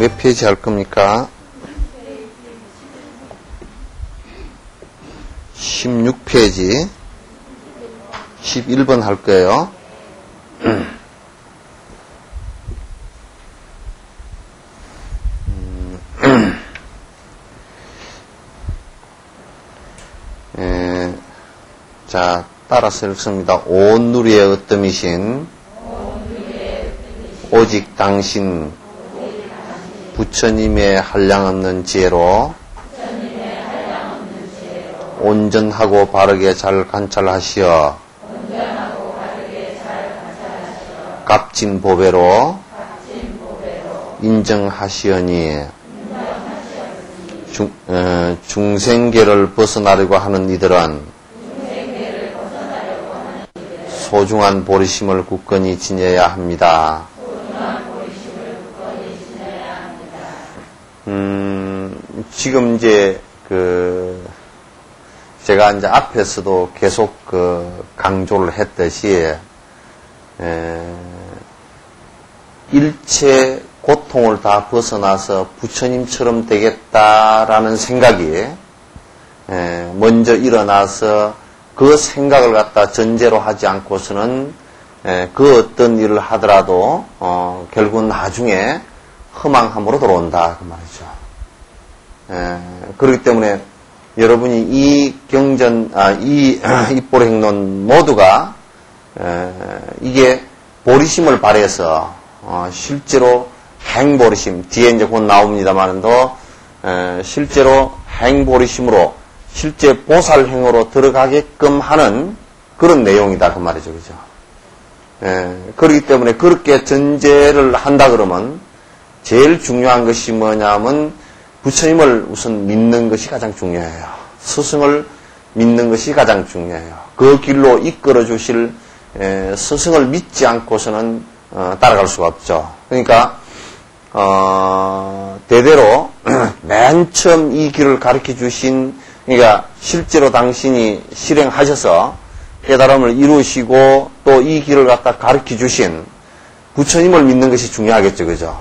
몇 페이지 할 겁니까? 16페이지 11번 할 거예요. 자, 따라서 읽습니다. 온 누리의 으뜸이신 오직 당신 부처님의 한량없는 지혜로 온전하고 바르게 잘 관찰하시어 값진 보배로 인정하시오니 중생계를 벗어나려고 하는 이들은 소중한 보리심을 굳건히 지녀야 합니다. 지금 이제 제가 이제 앞에서도 계속 강조를 했듯이 일체 고통을 다 벗어나서 부처님처럼 되겠다라는 생각이 먼저 일어나서 그 생각을 갖다 전제로 하지 않고서는 그 어떤 일을 하더라도 결국은 나중에 허망함으로 돌아온다 그 말이죠. 그렇기 때문에 여러분이 이 경전, 이 입보행론 모두가 이게 보리심을 발해서 실제로 행보리심, 뒤에 이제 곧 나옵니다만도 실제로 행보리심으로 실제 보살행으로 들어가게끔 하는 그런 내용이다 그 말이죠, 그죠? 그렇기 때문에 그렇게 전제를 한다 그러면 제일 중요한 것이 뭐냐면 부처님을 우선 믿는 것이 가장 중요해요. 스승을 믿는 것이 가장 중요해요. 그 길로 이끌어 주실 스승을 믿지 않고서는 따라갈 수가 없죠. 그러니까 대대로 맨 처음 이 길을 가르쳐 주신, 그러니까 실제로 당신이 실행하셔서 깨달음을 이루시고 또 이 길을 갖다 가르쳐 주신 부처님을 믿는 것이 중요하겠죠, 그죠?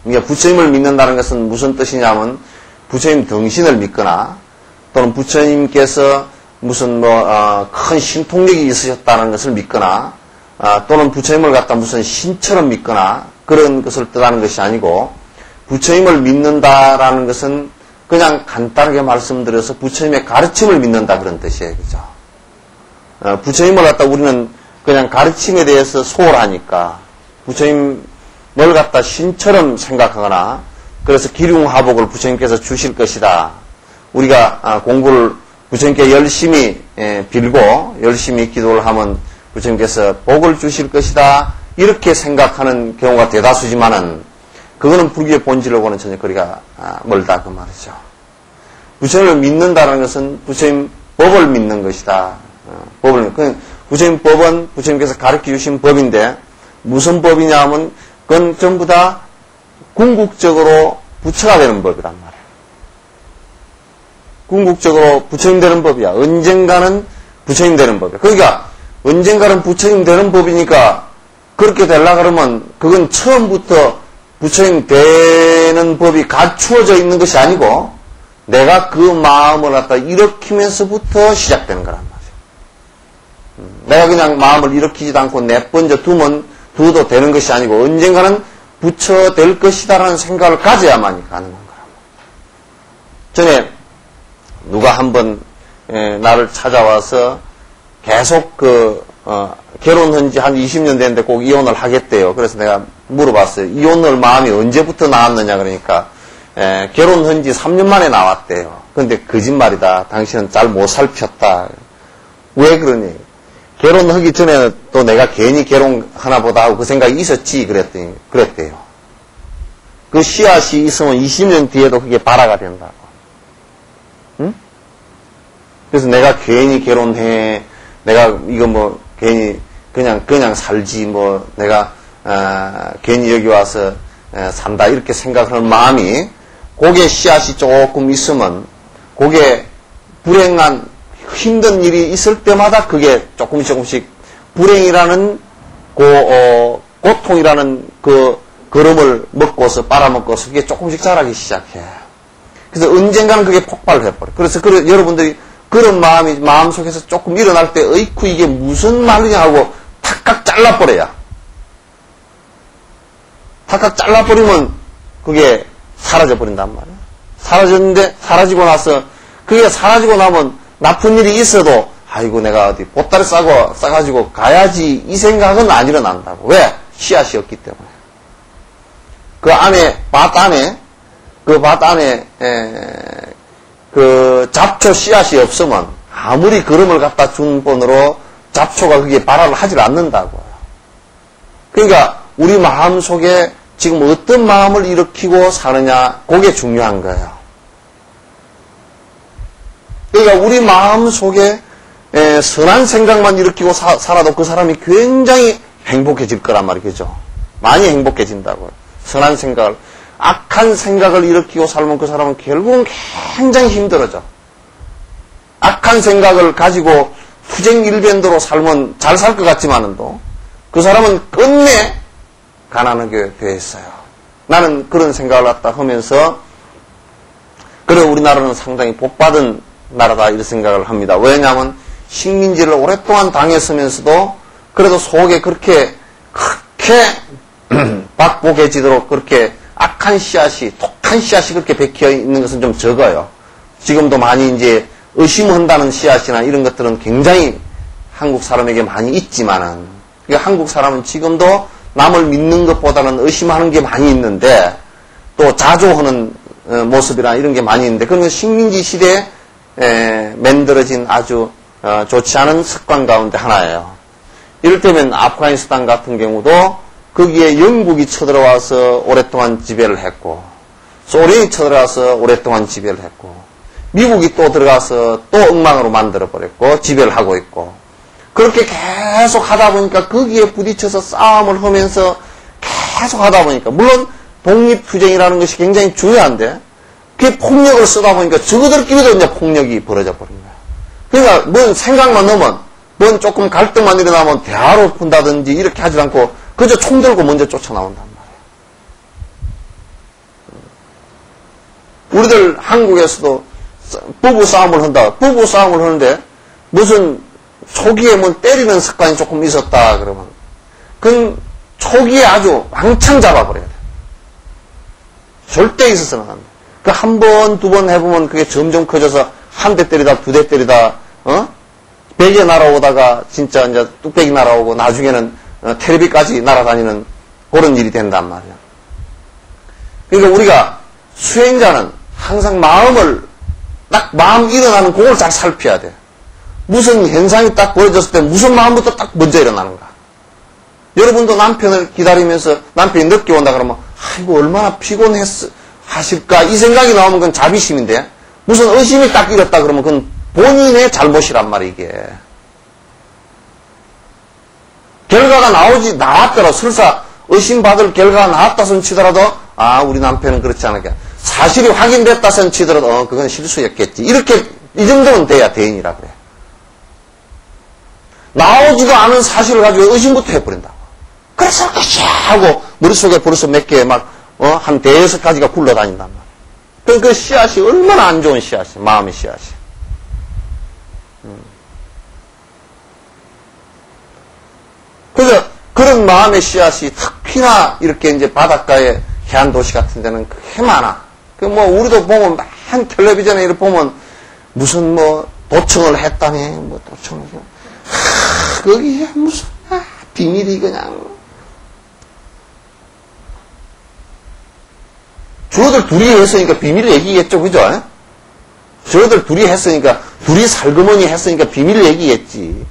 그러니까 부처님을 믿는다는 것은 무슨 뜻이냐면 부처님 등신을 믿거나 또는 부처님께서 무슨 큰 신통력이 있으셨다는 것을 믿거나 또는 부처님을 갖다 무슨 신처럼 믿거나 그런 것을 뜻하는 것이 아니고, 부처님을 믿는다라는 것은 그냥 간단하게 말씀드려서 부처님의 가르침을 믿는다 그런 뜻이에요, 그죠? 부처님을 갖다 우리는 그냥 가르침에 대해서 소홀하니까 부처님을 갖다 신처럼 생각하거나, 그래서 기륭화복을 부처님께서 주실 것이다. 우리가 공부를 부처님께 열심히 빌고 열심히 기도를 하면 부처님께서 복을 주실 것이다. 이렇게 생각하는 경우가 대다수지만은 그거는 불교의 본질하고는 전혀 거리가 멀다 그 말이죠. 부처님을 믿는다는 것은 부처님 법을 믿는 것이다. 부처님 법은 부처님께서 가르쳐 주신 법인데 무슨 법이냐 하면 그건 전부 다 궁극적으로 부처가 되는 법이란 말이에요. 궁극적으로 부처님 되는 법이야. 언젠가는 부처님 되는 법이야. 그러니까 언젠가는 부처님 되는 법이니까 그렇게 되려고 그러면 그건 처음부터 부처님 되는 법이 갖추어져 있는 것이 아니고 내가 그 마음을 갖다 일으키면서부터 시작되는 거란 말이에요. 내가 그냥 마음을 일으키지도 않고 내번져 두면 두도 되는 것이 아니고 언젠가는 부처 될 것이다라는 생각을 가져야만이 가능한 거란 말이에요. 전에 누가 한번 나를 찾아와서 계속 결혼한 지 한 20년 됐는데 꼭 이혼을 하겠대요. 그래서 내가 물어봤어요. 이혼을 마음이 언제부터 나왔느냐 그러니까 결혼한 지 3년 만에 나왔대요. 근데 거짓말이다. 당신은 잘 못 살폈다. 왜 그러니? 결혼하기 전에 또 내가 괜히 결혼하나 보다 하고 그 생각이 있었지 그랬대요. 그 씨앗이 있으면 20년 뒤에도 그게 발화가 된다고. 응? 그래서 내가 괜히 결혼해. 내가 이거 괜히 그냥 살지 내가 괜히 여기 와서 산다 이렇게 생각하는 마음이 그게 씨앗이 조금 있으면 그게 불행한 힘든 일이 있을 때마다 그게 조금씩 불행이라는 고통이라는 그 거름을 먹고서 빨아먹고서 그게 조금씩 자라기 시작해. 그래서 언젠가는 그게 폭발해버려. 그래서 여러분들이 그런 마음속에서 조금 일어날 때, 어이쿠, 이게 무슨 말이냐 하고 탁탁 잘라버려야. 탁탁 잘라버리면 그게 사라져버린단 말이야. 사라졌는데, 그게 사라지고 나면 나쁜 일이 있어도, 아이고, 내가 어디 보따리 싸가지고 가야지, 이 생각은 안 일어난다고. 왜? 씨앗이 없기 때문에. 그 밭 안에, 그 잡초 씨앗이 없으면 아무리 거름을 갖다 준 번으로 잡초가 그게 발화를 하질 않는다고요. 그러니까 우리 마음 속에 지금 어떤 마음을 일으키고 사느냐, 그게 중요한 거예요. 그러니까 우리 마음 속에 선한 생각만 일으키고 살아도 그 사람이 굉장히 행복해질 거란 말이죠. 많이 행복해진다고요. 선한 생각을. 악한 생각을 일으키고 살면 그 사람은 결국은 굉장히 힘들어져. 악한 생각을 가지고 투쟁일변도로 살면 잘 살 것 같지만도 그 사람은 끝내 가난하게 되어 있어요. 나는 그런 생각을 갖다 하면서 그래 우리나라는 상당히 복받은 나라다 이런 생각을 합니다. 왜냐하면 식민지를 오랫동안 당했으면서도 그래도 속에 그렇게 박복해지도록 그렇게 악한 씨앗이, 독한 씨앗이 그렇게 박혀 있는 것은 좀 적어요. 지금도 많이 이제 의심한다는 씨앗이나 이런 것들은 굉장히 한국 사람에게 많이 있지만은, 그러니까 한국 사람은 지금도 남을 믿는 것보다는 의심하는 게 많이 있는데, 또 자조하는 모습이나 이런 게 많이 있는데, 그런 건 식민지 시대에 만들어진 아주 좋지 않은 습관 가운데 하나예요. 이를테면 아프가니스탄 같은 경우도 거기에 영국이 쳐들어와서 오랫동안 지배를 했고, 소련이 쳐들어와서 오랫동안 지배를 했고, 미국이 또 들어가서 또 엉망으로 만들어버렸고, 지배를 하고 있고, 그렇게 계속 하다 보니까 거기에 부딪혀서 싸움을 하면서 계속 하다 보니까, 물론 독립투쟁이라는 것이 굉장히 중요한데, 그게 폭력을 쓰다 보니까 저거들끼리도 이제 폭력이 벌어져 버린 거야. 그러니까 뭔 생각만 넣으면, 뭔 조금 갈등만 일어나면 대화로 푼다든지 이렇게 하지 않고, 그저 총 들고 먼저 쫓아나온단 말이에요. 우리들 한국에서도 부부 싸움을 한다. 부부 싸움을 하는데 무슨 초기에 뭐 때리는 습관이 조금 있었다 그러면 그건 초기에 아주 왕창 잡아버려야 돼. 절대 있어서는 안 돼. 그 한 번, 두 번 해보면 그게 점점 커져서 한 대 때리다, 두 대 때리다, 베개 날아오다가 진짜 이제 뚝배기 날아오고 나중에는 텔레비까지 날아다니는 그런 일이 된단 말이야. 그러니까 우리가 수행자는 항상 딱 마음 일어나는 그걸 잘 살펴야 돼. 무슨 현상이 딱 벌어졌을 때 무슨 마음부터 딱 먼저 일어나는가. 여러분도 남편을 기다리면서 남편이 늦게 온다 그러면 아이고 얼마나 피곤하실까 이 생각이 나오면 그건 자비심인데 무슨 의심이 딱 일었다 그러면 그건 본인의 잘못이란 말이야 이게. 결과가 나왔더라. 설사 의심받을 결과가 나왔다 손 치더라도, 우리 남편은 그렇지 않을까. 사실이 확인됐다 손 치더라도, 그건 실수였겠지. 이렇게, 이 정도는 돼야 대인이라 그래. 나오지도 않은 사실을 가지고 의심부터 해버린다고. 그래서 그치 하고, 머릿속에 벌써 몇 개 한 대여섯 가지가 굴러다닌단 말이야. 그러니까 그 씨앗이 얼마나 안 좋은 씨앗이, 마음의 씨앗이. 그래서 그런 마음의 씨앗이 특히나 이렇게 이제 바닷가에 해안 도시 같은 데는 그렇게 많아. 우리도 보면 많은 텔레비전에 이렇게 보면 무슨 도청을 했다니, 도청을. 거기에 무슨, 비밀이 그냥. 저들 둘이 했으니까 비밀을 얘기겠죠, 그죠? 저들 둘이 했으니까, 둘이 살그머니 했으니까 비밀을 얘기겠지.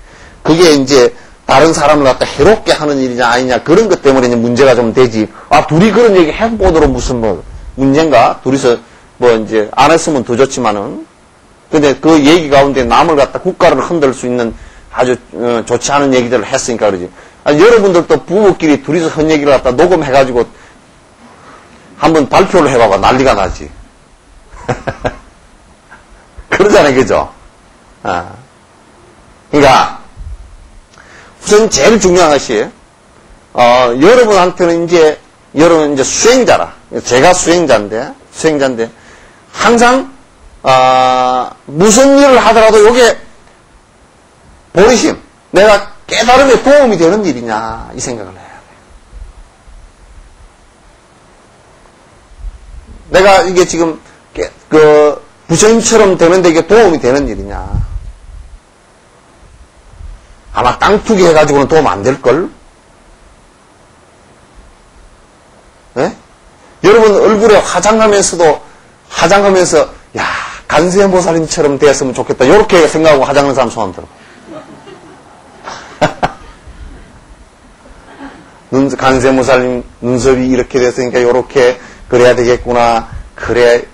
그게 이제, 다른 사람을 갖다 해롭게 하는 일이냐 아니냐 그런 것 때문에 이제 문제가 좀 되지. 둘이 그런 얘기 해보도록 무슨 문제인가? 둘이서 이제 안 했으면 더 좋지만은. 근데 그 얘기 가운데 남을 갖다 국가를 흔들 수 있는 아주 좋지 않은 얘기들을 했으니까 그러지. 여러분들도 부부끼리 둘이서 한 얘기를 갖다 녹음해가지고 한번 발표를 해봐봐. 난리가 나지. 그러잖아요, 그죠? 그러니까 우선 제일 중요한 것이 여러분한테는 이제 여러분 이제 수행자라. 제가 수행자인데 항상 무슨 일을 하더라도 요게 보리심, 내가 깨달음에 도움이 되는 일이냐 이 생각을 해야 돼. 내가 이게 지금 부처님처럼 되는데 이게 도움이 되는 일이냐. 아마 깡투기 해가지고는 도움 안 될걸? 네? 여러분 얼굴에 화장하면서 야 간세음보살님처럼 되었으면 좋겠다 이렇게 생각하고 화장하는 사람 손 한번 들어. 간세음보살님 눈썹이 이렇게 됐으니까 이렇게 그래야 되겠구나. 그래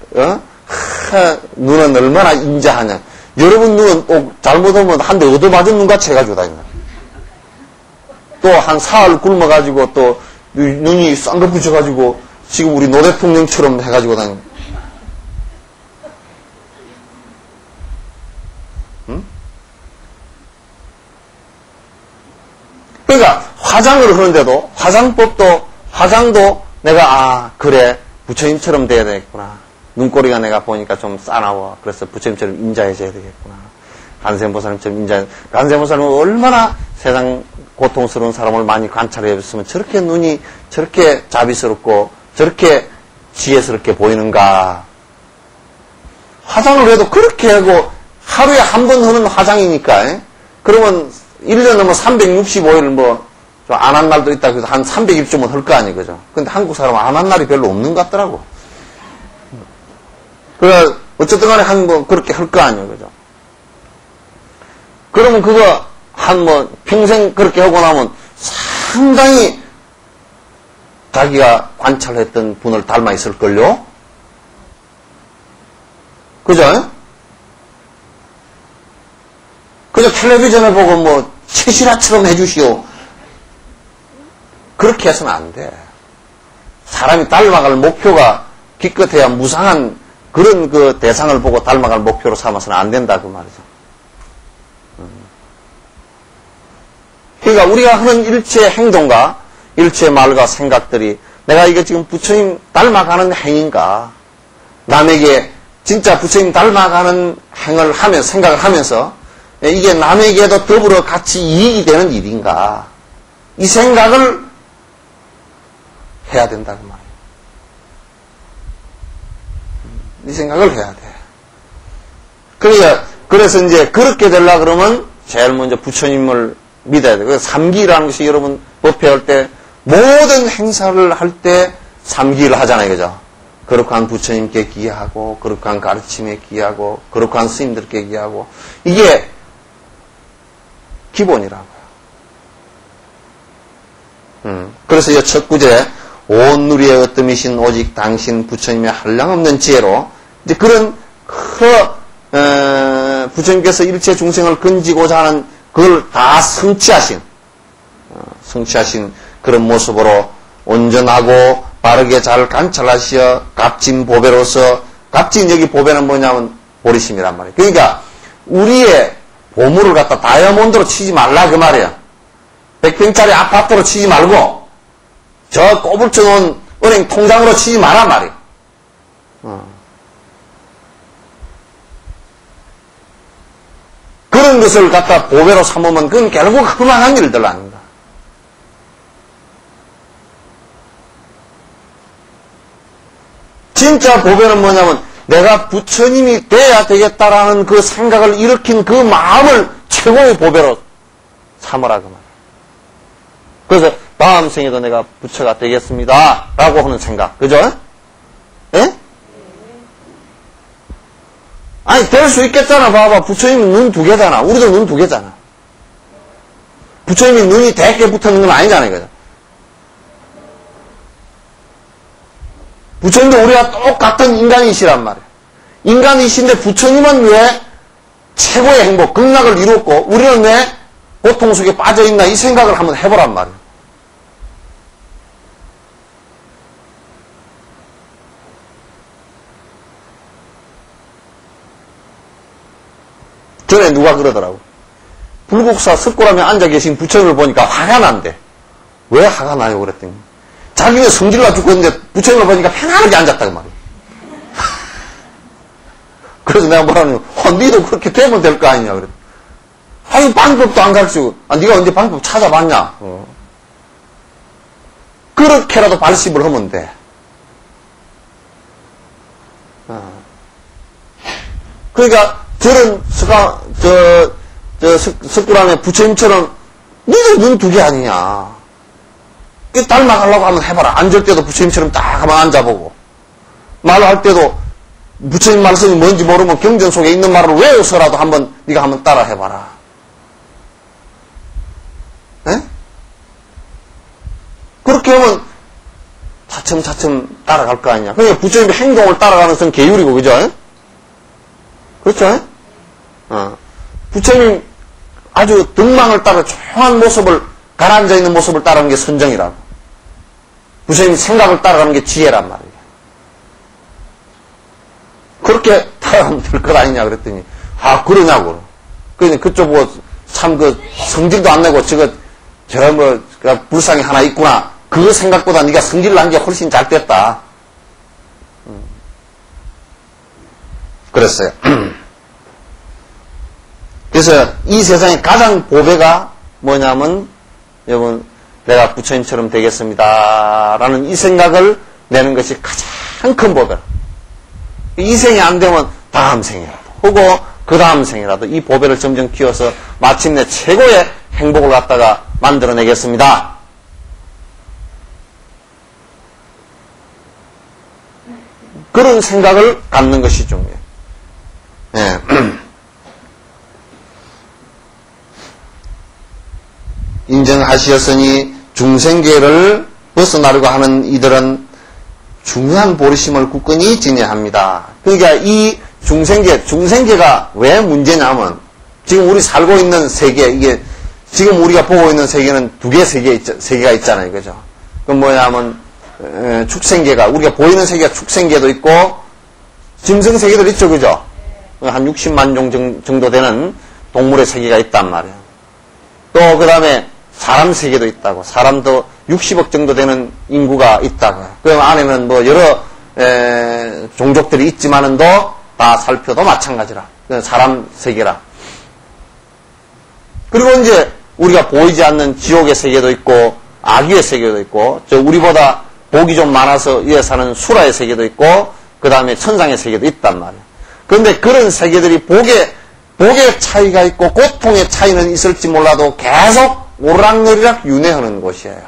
눈은 얼마나 인자하냐. 여러분 눈은 잘못하면 한 대 얻어맞은 눈같이 해가지고 다닌다. 또 한 사흘 굶어가지고 또 눈이 쌍꺼 붙여가지고 지금 우리 노 대통령처럼 해가지고 다니는. 응? 그러니까 화장을 하는데도 화장도 내가 그래 부처님처럼 돼야 되겠구나. 눈꼬리가 내가 보니까 좀 싸나워. 그래서 부처님처럼 인자해져야 되겠구나. 간세음보살님처럼 간세음보살님은 얼마나 세상 고통스러운 사람을 많이 관찰해 줬으면 저렇게 눈이 저렇게 자비스럽고 저렇게 지혜스럽게 보이는가. 화장을 해도 그렇게 하고 하루에 한 번 하는 화장이니까 그러면 1년에 365일 안 한 날도 있다 그래서 한 300일쯤은 할 거 아니 그죠. 근데 한국 사람은 안 한 날이 별로 없는 것 같더라고. 그래 어쨌든 간에 그렇게 할 거 아니에요 그죠. 그러면 그거 평생 그렇게 하고 나면 상당히 자기가 관찰했던 분을 닮아 있을걸요? 그죠? 그저 텔레비전을 보고 최실화처럼 해주시오. 그렇게 해서는 안 돼. 사람이 닮아갈 목표가 기껏해야 무상한 그런 대상을 보고 닮아갈 목표로 삼아서는 안 된다 그 말이죠. 그러니까 우리가 하는 일체의 행동과 일체의 말과 생각들이 내가 이게 지금 부처님 닮아가는 행인가, 남에게 진짜 부처님 닮아가는 생각을 하면서 이게 남에게도 더불어 같이 이익이 되는 일인가, 이 생각을 해야 된다고 말이에요. 이 생각을 해야 돼. 그래서 이제 그렇게 되려고 그러면 제일 먼저 부처님을 믿어야 돼. 그래서 삼기라는 것이 여러분 법 배울 때 모든 행사를 할 때 삼기를 하잖아요. 그죠? 거룩한 부처님께 기하고, 거룩한 가르침에 기하고, 거룩한 스님들께 기하고, 이게 기본이라고요. 그래서 이 첫 구절에 온 누리의 어뜸이신 오직 당신 부처님의 한량없는 지혜로 이제 그런 부처님께서 일체 중생을 건지고자 하는 그걸 다 성취하신 그런 모습으로 온전하고 바르게 잘 관찰하시어 값진 보배로서, 값진 여기 보배는 뭐냐면 보리심이란 말이에요. 그러니까 우리의 보물을 갖다 다이아몬드로 치지 말라 그 말이야. 100평짜리 아파트로 치지 말고 저 꼬불쳐 놓은 은행 통장으로 치지 마라 말이야. 그런 것을 갖다 보배로 삼으면 그건 결국 흠망한 일들 아닌가. 진짜 보배는 뭐냐면 내가 부처님이 돼야 되겠다라는 그 생각을 일으킨 그 마음을 최고의 보배로 삼으라 그 말이야. 그래서 다음 생에도 내가 부처가 되겠습니다 라고 하는 생각, 그죠? 예? 아니 될 수 있겠잖아. 봐봐, 부처님은 눈 두 개잖아. 우리도 눈 두 개잖아. 부처님이 눈이 대개 붙어있는 건 아니잖아요, 그죠? 부처님도 우리가 똑같은 인간이시란 말이에요. 인간이신데 부처님은 왜 최고의 행복, 극락을 이뤘고 우리는 왜 고통 속에 빠져있나, 이 생각을 한번 해보란 말이에요. 전에 누가 그러더라고. 불국사 석굴암에 앉아 계신 부처님을 보니까 화가 난대. 왜 화가 나요? 그랬더니 자기네 성질나 죽겠는데 부처님을 보니까 편안하게 앉았다 그 말이야. 그래서 내가 뭐라는 니도 그렇게 되면 될 거 아니냐 그래. 아유 방법도 안 가르치고 네가 언제 방법 찾아봤냐. 그렇게라도 발심을 하면 돼. 그러니까 저런 석굴암의 부처님처럼 니들 눈 두 개 아니냐. 닮아가려고 하면 해봐라. 앉을 때도 부처님처럼 딱 한번 앉아보고, 말할 때도 부처님 말씀이 뭔지 모르면 경전 속에 있는 말을 외워서라도 네가 한번 따라 해봐라. 에? 그렇게 하면 차츰차츰 따라갈 거 아니냐. 그러니까 부처님의 행동을 따라가는 건 계율이고, 그죠? 그렇죠? 부처님 아주 등망을 따라 조용한 모습을, 가라앉아 있는 모습을 따라가는 게 선정이라고. 부처님 생각을 따라가는 게 지혜란 말이에요. 그렇게 따라가면 될 것 아니냐 그랬더니, 그러냐고. 그러니 그쪽 보고 참 성질도 안 내고 불상이 하나 있구나. 그 생각보다 네가 성질 난 게 훨씬 잘 됐다. 그랬어요. 그래서 이 세상에 가장 보배가 뭐냐면, 여러분, 내가 부처님처럼 되겠습니다. 라는 이 생각을 내는 것이 가장 큰 보배라. 이 생이 안 되면 다음 생이라도, 혹은 그 다음 생이라도 이 보배를 점점 키워서 마침내 최고의 행복을 갖다가 만들어내겠습니다. 그런 생각을 갖는 것이 중요해요. 예. 인정하시었으니 중생계를 벗어나려고 하는 이들은 중요한 보리심을 굳건히 지녀야 합니다. 그러니까 이 중생계가 왜 문제냐면, 지금 우리 살고 있는 세계, 이게 지금 우리가 보고 있는 세계는 두 개의 세계가 있잖아요. 그죠? 그건 뭐냐면 축생계가, 우리가 보이는 세계가 축생계도 있고 짐승세계도 있죠. 그죠? 한 60만 종 정도 되는 동물의 세계가 있단 말이에요. 또 그 다음에 사람 세계도 있다고. 사람도 60억 정도 되는 인구가 있다고. 그 안에는 뭐 여러 종족들이 있지만은도 다 살펴도 마찬가지라. 사람 세계라. 그리고 이제 우리가 보이지 않는 지옥의 세계도 있고 악귀의 세계도 있고, 우리보다 복이 좀 많아서 위에 사는 수라의 세계도 있고, 그 다음에 천상의 세계도 있단 말이에요. 그런데 그런 세계들이 복의 차이가 있고 고통의 차이는 있을지 몰라도 계속 오르락내리락 윤회하는 곳이에요.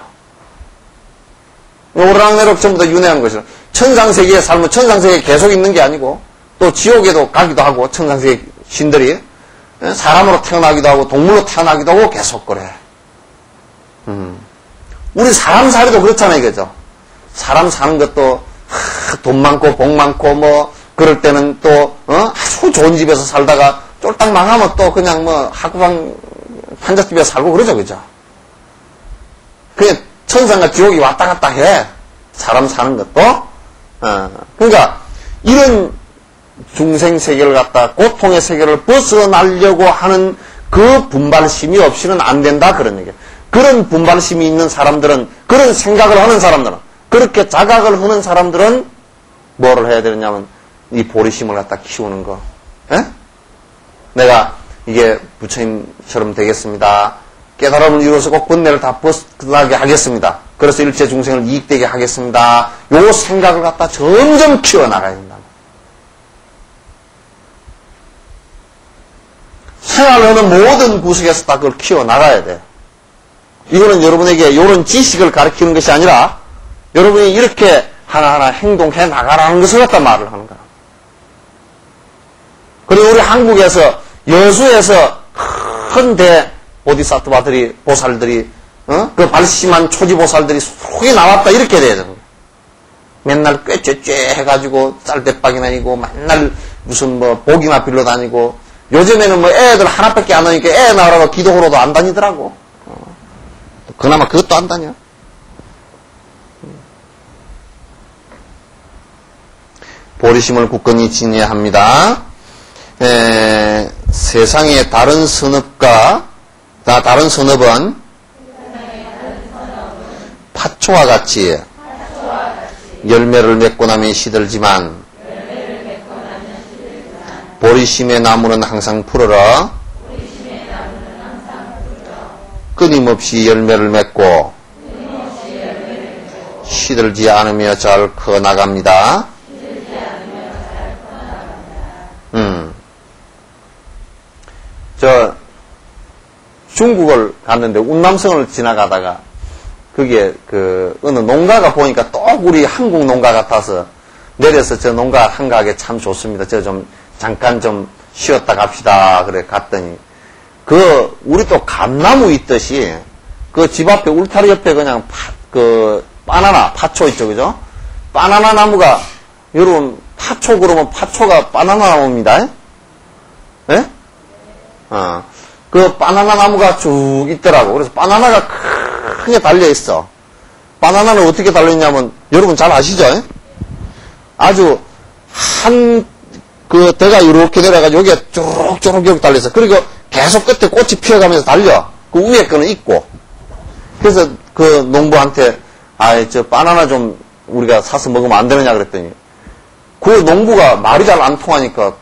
오르락내리락 전부 다 윤회하는 곳이에요. 천상세계에 살면 천상세계에 계속 있는 게 아니고, 또 지옥에도 가기도 하고, 천상세계 신들이 사람으로 태어나기도 하고 동물로 태어나기도 하고 계속 그래. 우리 사람 살이도 그렇잖아요. 그죠? 사람 사는 것도 돈 많고 복 많고 뭐 그럴 때는 또 아주 좋은 집에서 살다가 쫄딱 망하면 또 그냥 뭐 학구방 판잣집에 살고 그러죠. 그죠? 그게 천상과 지옥이 왔다 갔다 해. 사람 사는 것도. 그러니까 이런 중생 세계를 갖다 고통의 세계를 벗어나려고 하는 그 분발심이 없이는 안 된다 그런 얘기예요. 그런 분발심이 있는 사람들은, 그런 생각을 하는 사람들은, 그렇게 자각을 하는 사람들은 뭐를 해야 되느냐면 이 보리심을 갖다 키우는 거. 에? 내가 이게 부처님처럼 되겠습니다. 깨달음을 이루어서 꼭 번뇌를 다 벗어나게 하겠습니다. 그래서 일체 중생을 이익되게 하겠습니다. 요 생각을 갖다 점점 키워나가야 된다. 생활하는 모든 구석에서 다 그걸 키워나가야 돼요. 이거는 여러분에게 이런 지식을 가르치는 것이 아니라 여러분이 이렇게 하나하나 행동해 나가라는 것을 갖다 말을 하는 거야. 그리고 우리 한국에서 여수에서 큰 대 보디사트바들이, 보살들이, 그 발심한 초지보살들이 속이 나왔다 이렇게 돼야 되는 거야. 맨날 꾀꾀꾀 해가지고 쌀대박이나 이고 맨날 무슨 뭐 복이나 빌러 다니고, 요즘에는 뭐 애들 하나밖에 안 오니까 애 낳으라고 기도하러도 안 다니더라고. 그나마 그것도 안 다녀. 보리심을 굳건히 지녀야 합니다. 세상의 다른 선업은 파초와 같이 열매를 맺고 나면 시들지만 보리심의 나무는 항상 푸르러 끊임없이 열매를 맺고 시들지 않으며 잘 커나갑니다. 저 중국을 갔는데 운남성을 지나가다가 그게 어느 농가가 보니까 또 우리 한국 농가 같아서 내려서 저 농가 한가하게 참 좋습니다. 저 좀 잠깐 좀 쉬었다 갑시다. 그래 갔더니 우리 또 감나무 있듯이 그 집 앞에 울타리 옆에 그냥 바나나 파초 있죠, 그죠? 바나나 나무가 여러분 파초 그러면 파초가 바나나 나무입니다. 예? 그 바나나 나무가 쭉 있더라고. 그래서 바나나가 크게 달려 있어. 바나나는 어떻게 달려 있냐면 여러분 잘 아시죠? 아주 대가 이렇게 내려가지고 여기에 쭉 달려 있어. 그리고 계속 끝에 꽃이 피어가면서 달려. 그 위에 거는 있고. 그래서 그 농부한테 저 바나나 좀 우리가 사서 먹으면 안 되느냐 그랬더니 그 농부가 말이 잘 안 통하니까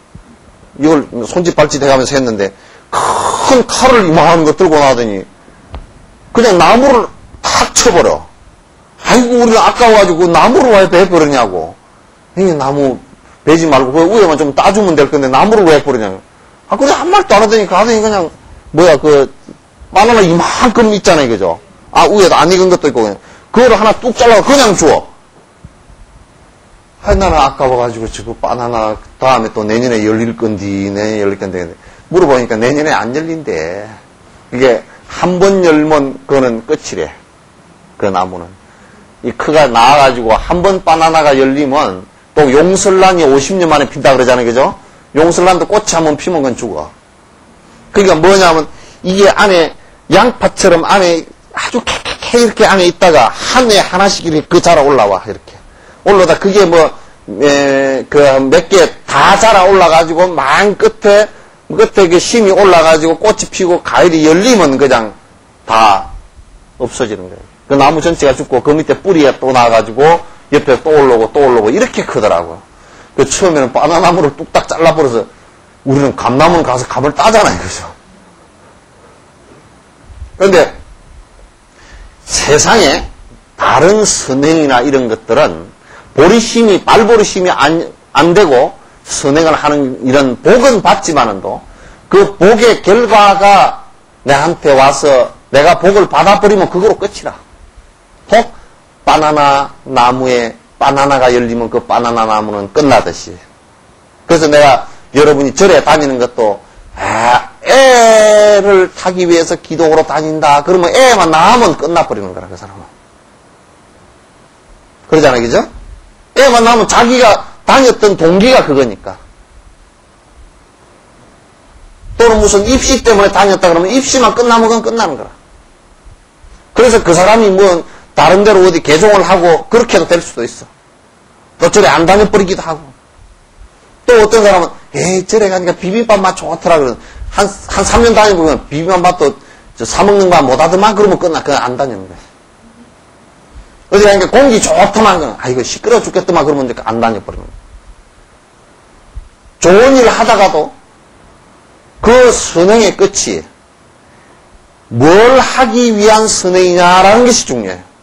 이걸 손짓 발짓 해가면서 했는데 큰 칼을 이만한 거 들고 나더니 그냥 나무를 탁 쳐버려. 아이고 우리가 아까워가지고 그 나무를 왜 베버리냐고. 형님 나무 베지 말고 그 위에만 좀 따주면 될 건데 나무를 왜 베버리냐고. 그래 한 말도 안 하더니 가더니 그냥 바나나 이만큼 있잖아요, 그죠? 위에도 안 익은 것도 있고 그냥 그거를 하나 뚝 잘라서 그냥 줘. 나는 아까워가지고 지금 바나나 다음에 또 내년에 열릴 건디 내년에 열릴 건데 물어보니까 내년에 안 열린대. 이게 한 번 열면 그거는 끝이래. 그 나무는. 이 크가 나와가지고 한 번 바나나가 열리면 또 용설란이 50년 만에 핀다 그러잖아요, 그죠? 용설란도 꽃이 한 번 피면 그건 죽어. 그러니까 뭐냐면 이게 안에 양파처럼 안에 아주 캐캐캐 이렇게 안에 있다가 한 해 하나씩 이렇게 자라 올라와 이렇게 올라다 그게 몇 개 다 자라 올라가지고 만 끝에 그 심이 올라가지고 꽃이 피고 가을이 열리면 그냥 다 없어지는 거예요. 그 나무 전체가 죽고 그 밑에 뿌리가 또 나와가지고 옆에 또 올라오고 이렇게 크더라고요. 그 처음에는 바나나무를 뚝딱 잘라버려서 우리는 감나무는 가서 감을 따잖아요, 그죠? 그런데 세상에 다른 선행이나 이런 것들은 말보리심이 안 되고 선행을 하는 이런 복은 받지만은도 그 복의 결과가 내한테 와서 내가 복을 받아버리면 그거로 끝이라. 바나나 나무에 바나나가 열리면 그 바나나 나무는 끝나듯이. 그래서 내가 여러분이 절에 다니는 것도 애를 타기 위해서 기도로 다닌다. 그러면 애만 낳으면 끝나버리는 거라, 그 사람은. 그러잖아요, 그죠? 애만 낳으면 자기가 다녔던 동기가 그거니까. 또는 무슨 입시 때문에 다녔다 그러면 입시만 끝나면 그건 끝나는 거라. 그래서 그 사람이 다른 데로 어디 개종을 하고 그렇게 해도 될 수도 있어. 또 절에 안 다녀버리기도 하고. 또 어떤 사람은 절에 가니까 비빔밥 맛 좋더라 그러면 한 3년 다니면 비빔밥 맛도 사먹는 거 못 하더만 그러면 그냥 안 다니는 거야. 어디 가니까 공기 좋더만 이거 시끄러워 죽겠더만 그러면 이제 안 다녀버리는 거야. 좋은 일을 하다가도 그 선행의 끝이 뭘 하기 위한 선행이냐라는 것이 중요해요.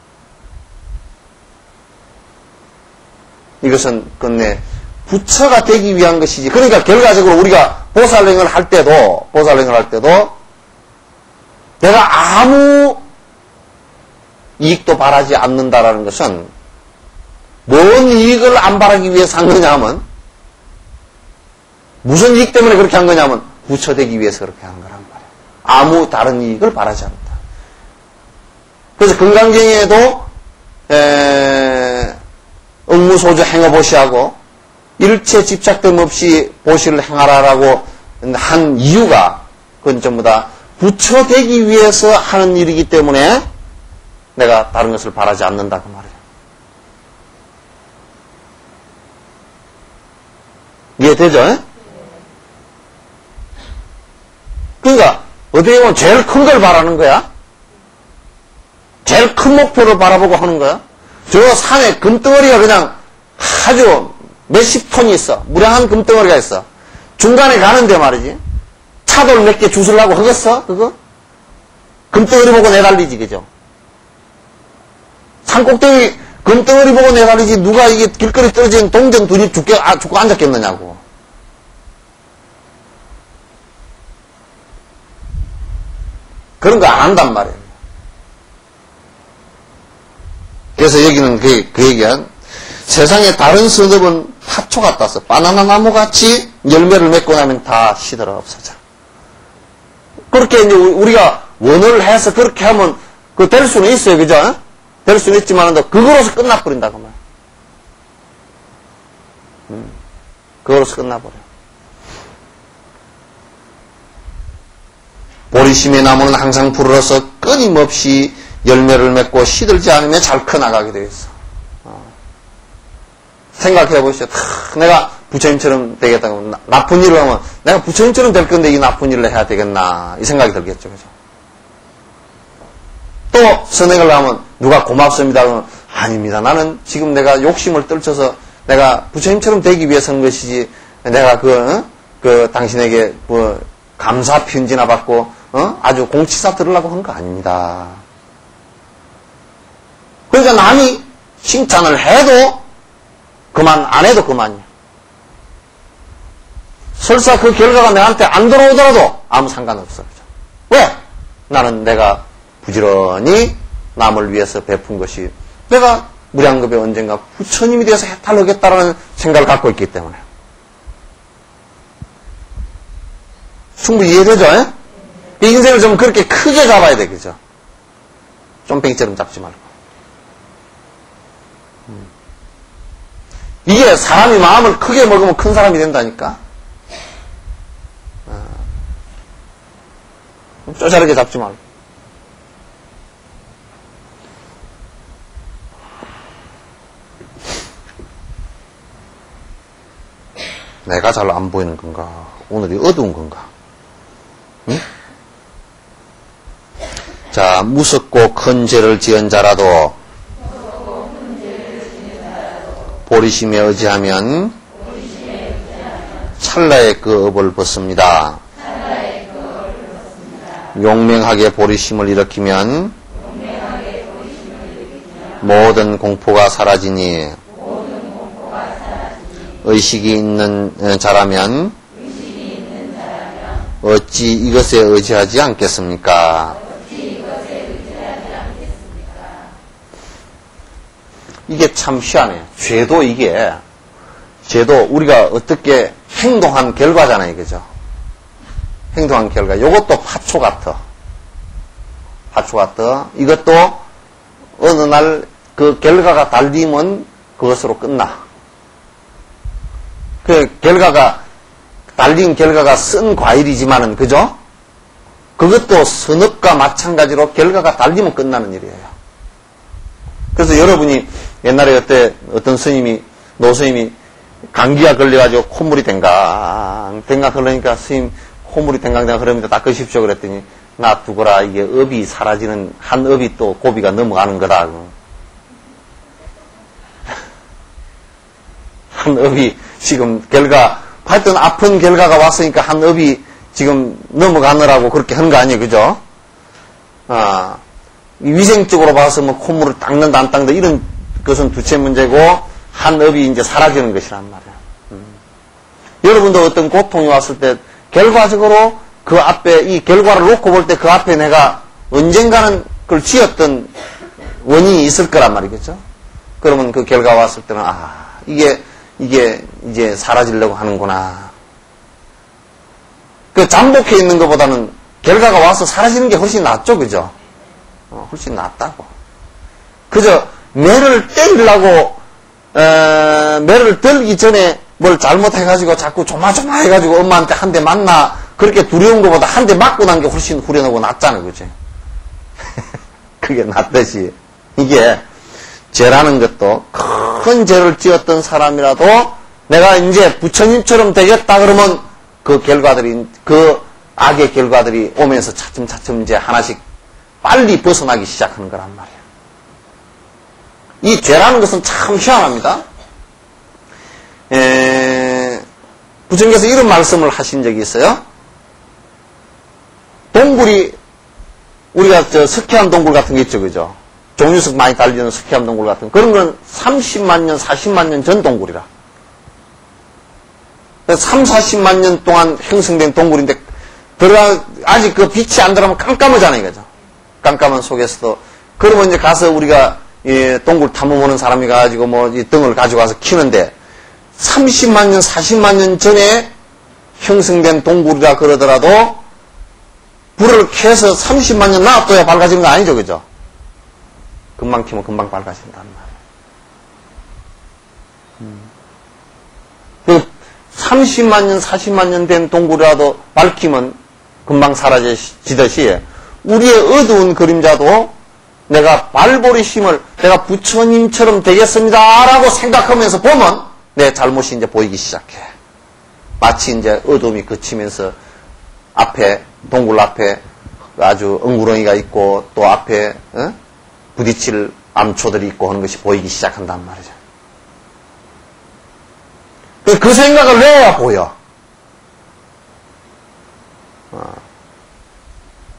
이것은 끝내 부처가 되기 위한 것이지. 그러니까 결과적으로 우리가 보살행을 할 때도 내가 아무 이익도 바라지 않는다라는 것은 뭔 이익을 안 바라기 위해서 한 거냐 하면 무슨 이익 때문에 그렇게 한 거냐 하면 부처 되기 위해서 그렇게 한 거란 말이에요. 아무 다른 이익을 바라지 않는다. 그래서 금강경에도 응무소주 행어보시하고 일체 집착됨 없이 보시를 행하라라고 한 이유가 그건 전부 다 부처 되기 위해서 하는 일이기 때문에 내가 다른 것을 바라지 않는다 그 말이에요. 이해되죠? 그러니까 어떻게 보면 제일 큰 걸 바라는 거야. 제일 큰 목표를 바라보고 하는 거야. 저 산에 금덩어리가 그냥 아주 몇십 톤이 있어. 무량한 금덩어리가 있어. 중간에 가는데 말이지. 차돌 몇 개 주술라고 하겠어? 그거? 금덩어리 보고 내달리지, 그죠? 산꼭대기 금덩어리 보고 내달리지, 누가 이게 길거리 떨어진 동전 둘이 죽고 앉았겠느냐고. 그런 거 안 한단 말이에요. 그래서 여기는 그 얘기한, 세상에 다른 선업은 파초 같다 써. 바나나 나무 같이 열매를 맺고 나면 다 시들어 없어져. 그렇게 이제 우리가 원어를 해서 그렇게 하면 그 될 수는 있어요, 그죠? 될 수는 있지만 그거로서 끝나버린다고 말. 그거로서 끝나버려. 보리심의 나무는 항상 푸르러서 끊임없이 열매를 맺고 시들지 않으면 잘 커나가게 되어 있어. 생각해 보시죠. 내가 부처님처럼 되겠다고. 나쁜 일을 하면 내가 부처님처럼 될 건데 이 나쁜 일을 해야 되겠나. 이 생각이 들겠죠. 그죠? 또 선행을 하면 누가 고맙습니다. 그러면 아닙니다. 나는 지금 내가 욕심을 떨쳐서 내가 부처님처럼 되기 위해서 한 것이지 내가 그 당신에게 뭐 감사 편지나 받고 아주 공치사 들으려고 한 거 아닙니다. 그러니까 남이 칭찬을 해도 그만, 안 해도 그만이야. 설사 그 결과가 내한테 안 들어오더라도 아무 상관없어. 그죠? 왜? 나는 내가 부지런히 남을 위해서 베푼 것이 내가 무량겁에 언젠가 부처님이 되어서 해탈하겠다라는 생각을 갖고 있기 때문에. 충분히 이해되죠? 이 인생을 좀 그렇게 크게 잡아야 되겠죠? 쫌뺑이처럼 잡지 말고. 이게 사람이 마음을 크게 먹으면 큰 사람이 된다니까? 쪼자르게 잡지 말고. 내가 잘 안 보이는 건가? 오늘이 어두운 건가? 응? 자, 무섭고 큰 죄를 지은 자라도 보리심에 의지하면 찰나의 그 업을 벗습니다. 용맹하게 보리심을 일으키면 모든 공포가 사라지니 의식이 있는 자라면 어찌 이것에 의지하지 않겠습니까? 이게 참 희한해요. 죄도 우리가 어떻게 행동한 결과잖아요. 그죠? 행동한 결과. 이것도 파초 같아. 이것도 어느 날 그 결과가 달리면 그것으로 끝나. 그 결과가, 달린 결과가 쓴 과일이지만은, 그죠? 그것도 선업과 마찬가지로 결과가 달리면 끝나는 일이에요. 그래서 여러분이 옛날에 어떤 노스님이 감기가 걸려가지고 콧물이 댕강 흘러니까 스님 콧물이 댕강 흐르면서 닦으십시오 그랬더니 나 두거라 이게 업이 사라지는 한 업이 또 고비가 넘어가는 거다. 한 업이 지금 하여튼 아픈 결과가 왔으니까 한 업이 지금 넘어가느라고 그렇게 한 거 아니에요. 그죠? 위생적으로 봐서 뭐 콧물을 닦는다 안 닦는다 이런 것은 두째 문제고 한 업이 이제 사라지는 것이란 말이에요. 여러분도 어떤 고통이 왔을 때 결과적으로 그 앞에 이 결과를 놓고 볼 때 그 앞에 내가 언젠가는 그걸 지었던 원인이 있을 거란 말이겠죠. 그러면 그 결과 왔을 때는 이게 이제 사라지려고 하는구나. 그 잠복해 있는 것보다는 결과가 와서 사라지는 게 훨씬 낫죠, 그죠? 훨씬 낫다고. 그저 매를 때리려고 매를 들기 전에 뭘 잘못해가지고 자꾸 조마조마해가지고 엄마한테 한 대 맞나 그렇게 두려운 것보다 한 대 맞고 난 게 훨씬 후련하고 낫잖아요, 그지? 그게 낫듯이 이게 죄라는 것도 큰 죄를 지었던 사람이라도 내가 이제 부처님처럼 되겠다 그러면 그 결과들이 그 악의 결과들이 오면서 차츰 이제 하나씩 빨리 벗어나기 시작하는 거란 말이에요. 이 죄라는 것은 참 희한합니다. 부처님께서 이런 말씀을 하신 적이 있어요. 동굴이, 우리가 석회암 동굴 같은 게 있죠, 그죠? 종유석 많이 달리는 석회암 동굴 같은, 그런 건 30만 년, 40만 년 전 동굴이라. 3, 40만 년 동안 형성된 동굴인데, 아직 그 빛이 안 들어가면 깜깜하잖아요, 그죠? 깜깜한 속에서도. 그러면 이제 가서 우리가, 동굴 탐험하는 사람이 가지고 이 등을 가지고 와서 키는데, 30만 년, 40만 년 전에 형성된 동굴이라 그러더라도, 불을 켜서 30만 년 놔둬야 밝아지는 거 아니죠, 그죠? 금방 켜면 금방 밝아진단 말이에요. 30만 년, 40만 년 된 동굴이라도 밝히면 금방 사라지듯이, 우리의 어두운 그림자도 내가 발보리심을 내가 부처님처럼 되겠습니다 라고 생각하면서 보면 내 잘못이 이제 보이기 시작해. 마치 이제 어둠이 그치면서 앞에, 동굴 앞에 아주 엉구렁이가 있고 또 앞에 부딪힐 암초들이 있고 하는 것이 보이기 시작한단 말이죠. 그 생각을 내야 보여.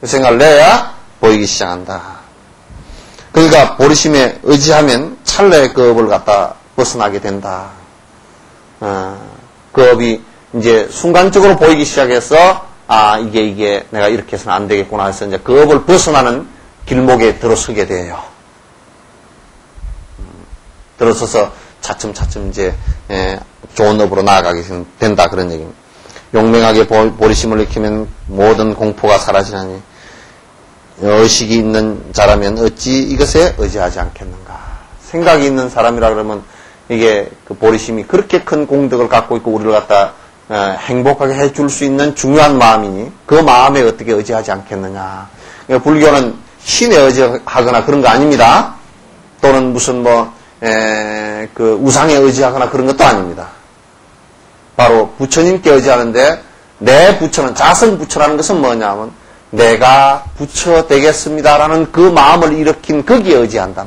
그 생각을 내야 보이기 시작한다. 그러니까 보리심에 의지하면 찰나의 그 업을 갖다 벗어나게 된다. 그 업이 이제 순간적으로 보이기 시작해서 이게 내가 이렇게 해서는 안 되겠구나 해서 이제 그 업을 벗어나는 길목에 들어서게 돼요. 들어서서 차츰차츰 이제 좋은 업으로 나아가게 된다 그런 얘기입니다. 용맹하게 보리심을 익히면 모든 공포가 사라지나니 의식이 있는 자라면 어찌 이것에 의지하지 않겠는가. 생각이 있는 사람이라 그러면 이게 그 보리심이 그렇게 큰 공덕을 갖고 있고 우리를 갖다 행복하게 해줄 수 있는 중요한 마음이니 그 마음에 어떻게 의지하지 않겠느냐. 그러니까 불교는 신에 의지하거나 그런 거 아닙니다. 또는 무슨 그 우상에 의지하거나 그런 것도 아닙니다. 바로 부처님께 의지하는데 내 부처는 자성 부처라는 것은 뭐냐면 내가 부처 되겠습니다라는 그 마음을 일으킨 거기에 의지한단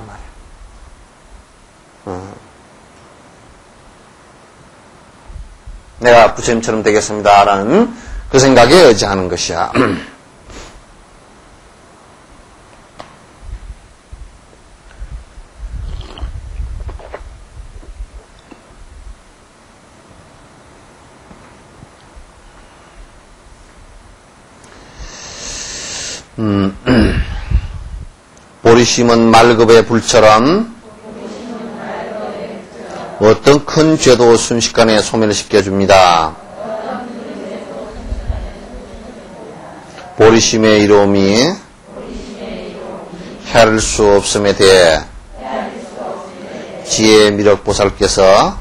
말이에요. 내가 부처님처럼 되겠습니다라는 그 생각에 의지하는 것이야. 보리심은 말급의 불처럼 어떤 큰 죄도 순식간에 소멸시켜줍니다. 보리심의 이로움이 헤아릴 수 없음에 대해 지혜 미륵보살께서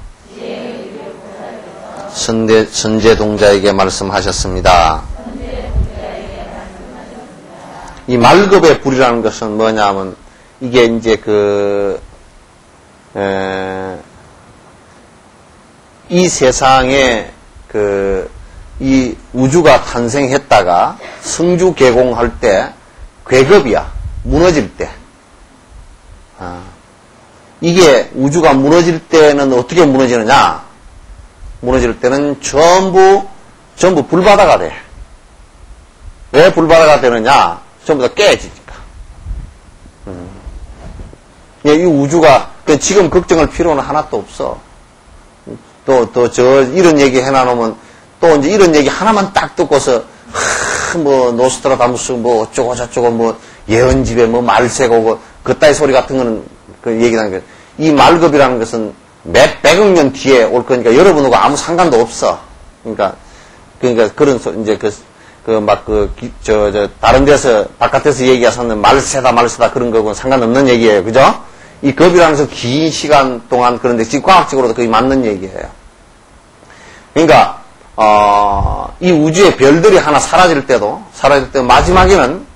선제동자에게 말씀하셨습니다. 이 말급의 불이라는 것은 뭐냐면 이게 이제 이 세상에 이 우주가 탄생했다가 성주 개공할 때 괴급이야. 무너질 때. 이게 우주가 무너질 때는 어떻게 무너지느냐? 무너질 때는 전부 불바다가 돼. 왜 불바다가 되느냐? 전부 다 깨지니까. 이 우주가, 지금 걱정할 필요는 하나도 없어. 이런 얘기 해놔놓으면, 또 이제 이런 얘기 하나만 딱 듣고서, 노스트라다무스, 어쩌고저쩌고, 예언집에 말세가 오고, 그따위 소리 같은 거는, 얘기하는 게, 이 말급이라는 것은 몇 백억 년 뒤에 올 거니까 여러분하고 아무 상관도 없어. 그러니까 그런 이제 다른 데서, 바깥에서 얘기하서는 말세다 그런 거하고는 상관없는 얘기예요. 그죠? 이 급이라는 것은 긴 시간 동안 그런데 지금 과학적으로도 거의 맞는 얘기예요. 그러니까, 이 우주의 별들이 하나 사라질 때도 마지막에는,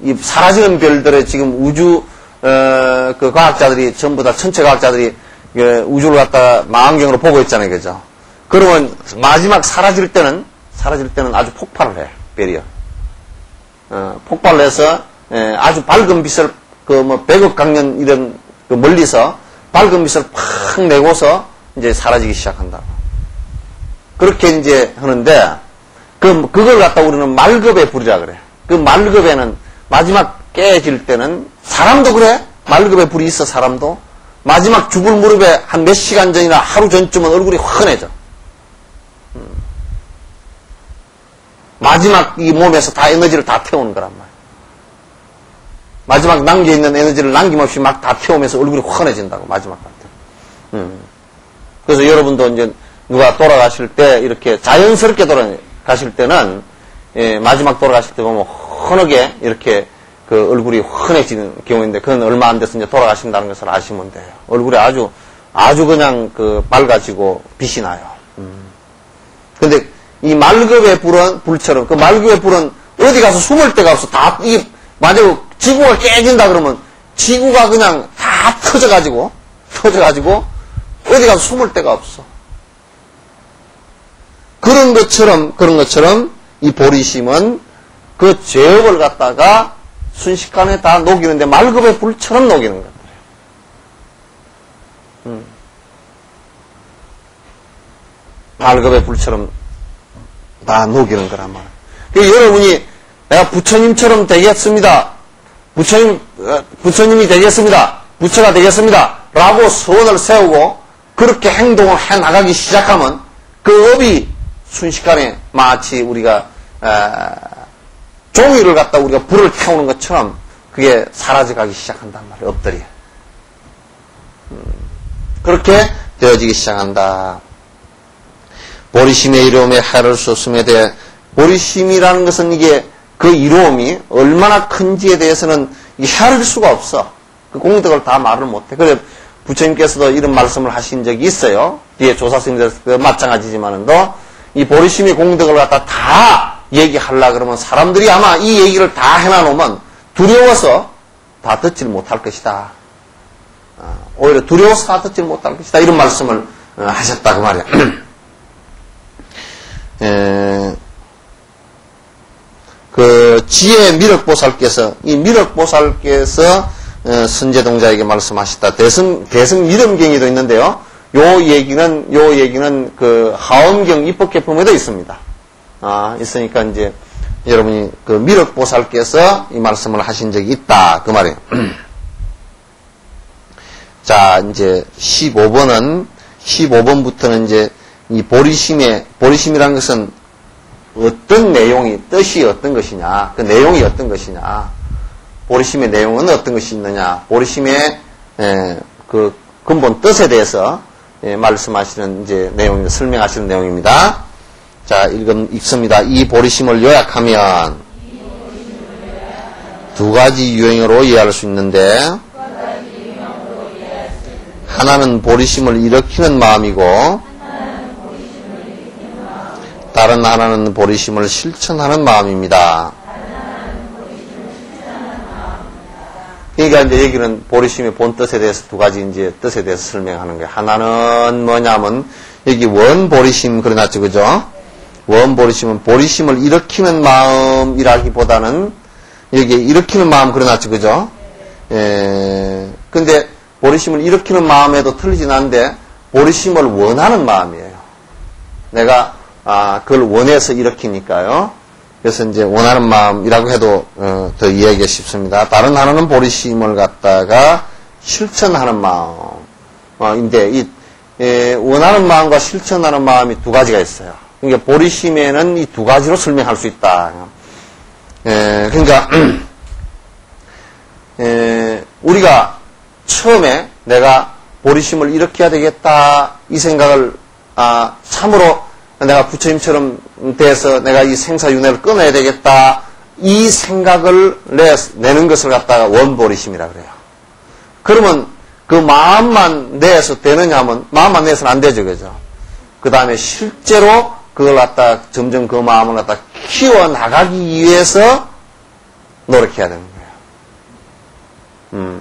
이 사라지는 별들의 지금 우주, 그 과학자들이 전부 다 천체 과학자들이 우주를 갖다 망원경으로 보고 있잖아요. 그죠? 그러면 마지막 사라질 때는 아주 폭발을 해, 별이요. 폭발을 해서, 아주 밝은 빛을, 100억 강년 이런, 그 멀리서 밝은 빛을 팍 내고서 이제 사라지기 시작한다. 그렇게 이제 하는데, 그걸 갖다 우리는 말급의 불이라 그래. 그 말급에는 마지막 깨질 때는 사람도 그래. 말급의 불이 있어, 사람도. 마지막 죽을 무렵에 한 몇 시간 전이나 하루 전쯤은 얼굴이 환해져. 마지막 이 몸에서 다 에너지를 다 태우는 거란 말이야. 마지막 남겨있는 에너지를 남김없이 막 다 태우면서 얼굴이 환해진다고, 마지막 같은. 그래서 여러분도 이제 누가 돌아가실 때 이렇게 자연스럽게 돌아가실 때는, 예, 마지막 돌아가실 때 보면 환하게 이렇게 그 얼굴이 환해지는 경우인데, 그건 얼마 안 돼서 이제 돌아가신다는 것을 아시면 돼요. 얼굴이 아주 그냥 그 맑아지고 빛이 나요. 근데 이 말급의 불처럼, 그 말급의 불은 어디 가서 숨을 데가 없어. 만약 지구가 깨진다 그러면 지구가 그냥 다 터져가지고 어디 가서 숨을 데가 없어. 그런 것처럼 이 보리심은 그 죄업을 갖다가 순식간에 다 녹이는데 말급의 불처럼 녹이는 거예요. 말급의 불처럼 다 녹이는 거란 말이에요. 그러니까 여러분이 내가 부처님처럼 되겠습니다. 부처님이 되겠습니다. 부처가 되겠습니다. 라고 소원을 세우고 그렇게 행동을 해 나가기 시작하면 그 업이 순식간에 마치 우리가 종이를 갖다 우리가 불을 태우는 것처럼 그게 사라져가기 시작한단 말이에요. 업들이. 그렇게 되어지기 시작한다. 보리심의 이로움에 해를 수 없음에 대해 보리심이라는 것은 이게 그 이로움이 얼마나 큰지에 대해서는 헤아릴 수가 없어. 그 공덕을 다 말을 못해. 그래 부처님께서도 이런 말씀을 하신 적이 있어요. 뒤에 조사스님들 마찬가지지만은도 이 보리심의 공덕을 갖다 다 얘기하려고 그러면 사람들이 아마 이 얘기를 다 해놔놓으면 두려워서 다 듣질 못할 것이다. 오히려 두려워서 다 듣질 못할 것이다. 이런 말씀을 하셨다고 말이야. 그 지혜 미륵보살께서 이 미륵보살께서 선제동자에게 말씀하셨다. 대승 미름경에도 있는데요. 요 얘기는 그 하엄경 입법개품에도 있습니다. 있으니까 이제 여러분이 그 미륵보살께서 이 말씀을 하신 적이 있다. 그 말이에요. 자, 이제 15번부터는 이제 이 보리심이라는 것은 어떤 뜻이 어떤 것이냐, 그 내용이 어떤 것이냐, 보리심의 내용은 어떤 것이 있느냐, 보리심의 그 근본 뜻에 대해서 말씀하시는 이제 내용, 설명하시는 내용입니다. 자, 읽습니다. 이 보리심을 요약하면 두 가지 유형으로 이해할 수 있는데, 하나는 보리심을 일으키는 마음이고, 다른 하나는 보리심을 실천하는 마음입니다. 그러니까 이제 여기는 보리심의 본 뜻에 대해서 두 가지 이제 뜻에 대해서 설명하는 거예요. 하나는 뭐냐면 여기 원보리심 그래놨죠, 그죠? 원보리심은 보리심을 일으키는 마음이라기보다는 여기 일으키는 마음 그래놨죠, 그죠? 근데 보리심을 일으키는 마음에도 틀리진 않은데 보리심을 원하는 마음이에요. 내가 그걸 원해서 일으키니까요. 그래서 이제 원하는 마음이라고 해도 더 이해하기가 쉽습니다. 다른 하나는 보리심을 갖다가 실천하는 마음인데 원하는 마음과 실천하는 마음이 두 가지가 있어요. 그러니까 보리심에는 이 두 가지로 설명할 수 있다. 그러니까 우리가 처음에 내가 보리심을 일으켜야 되겠다 이 생각을 참으로 내가 부처님처럼 돼서 내가 이 생사윤회를 끊어야 되겠다 이 생각을 내는 것을 갖다가 원보리심이라 그래요. 그러면 그 마음만 내서 되느냐 하면 마음만 내서는 안 되죠, 그죠? 그 다음에 실제로 그걸 갖다 점점 그 마음을 갖다 키워나가기 위해서 노력해야 되는 거예요.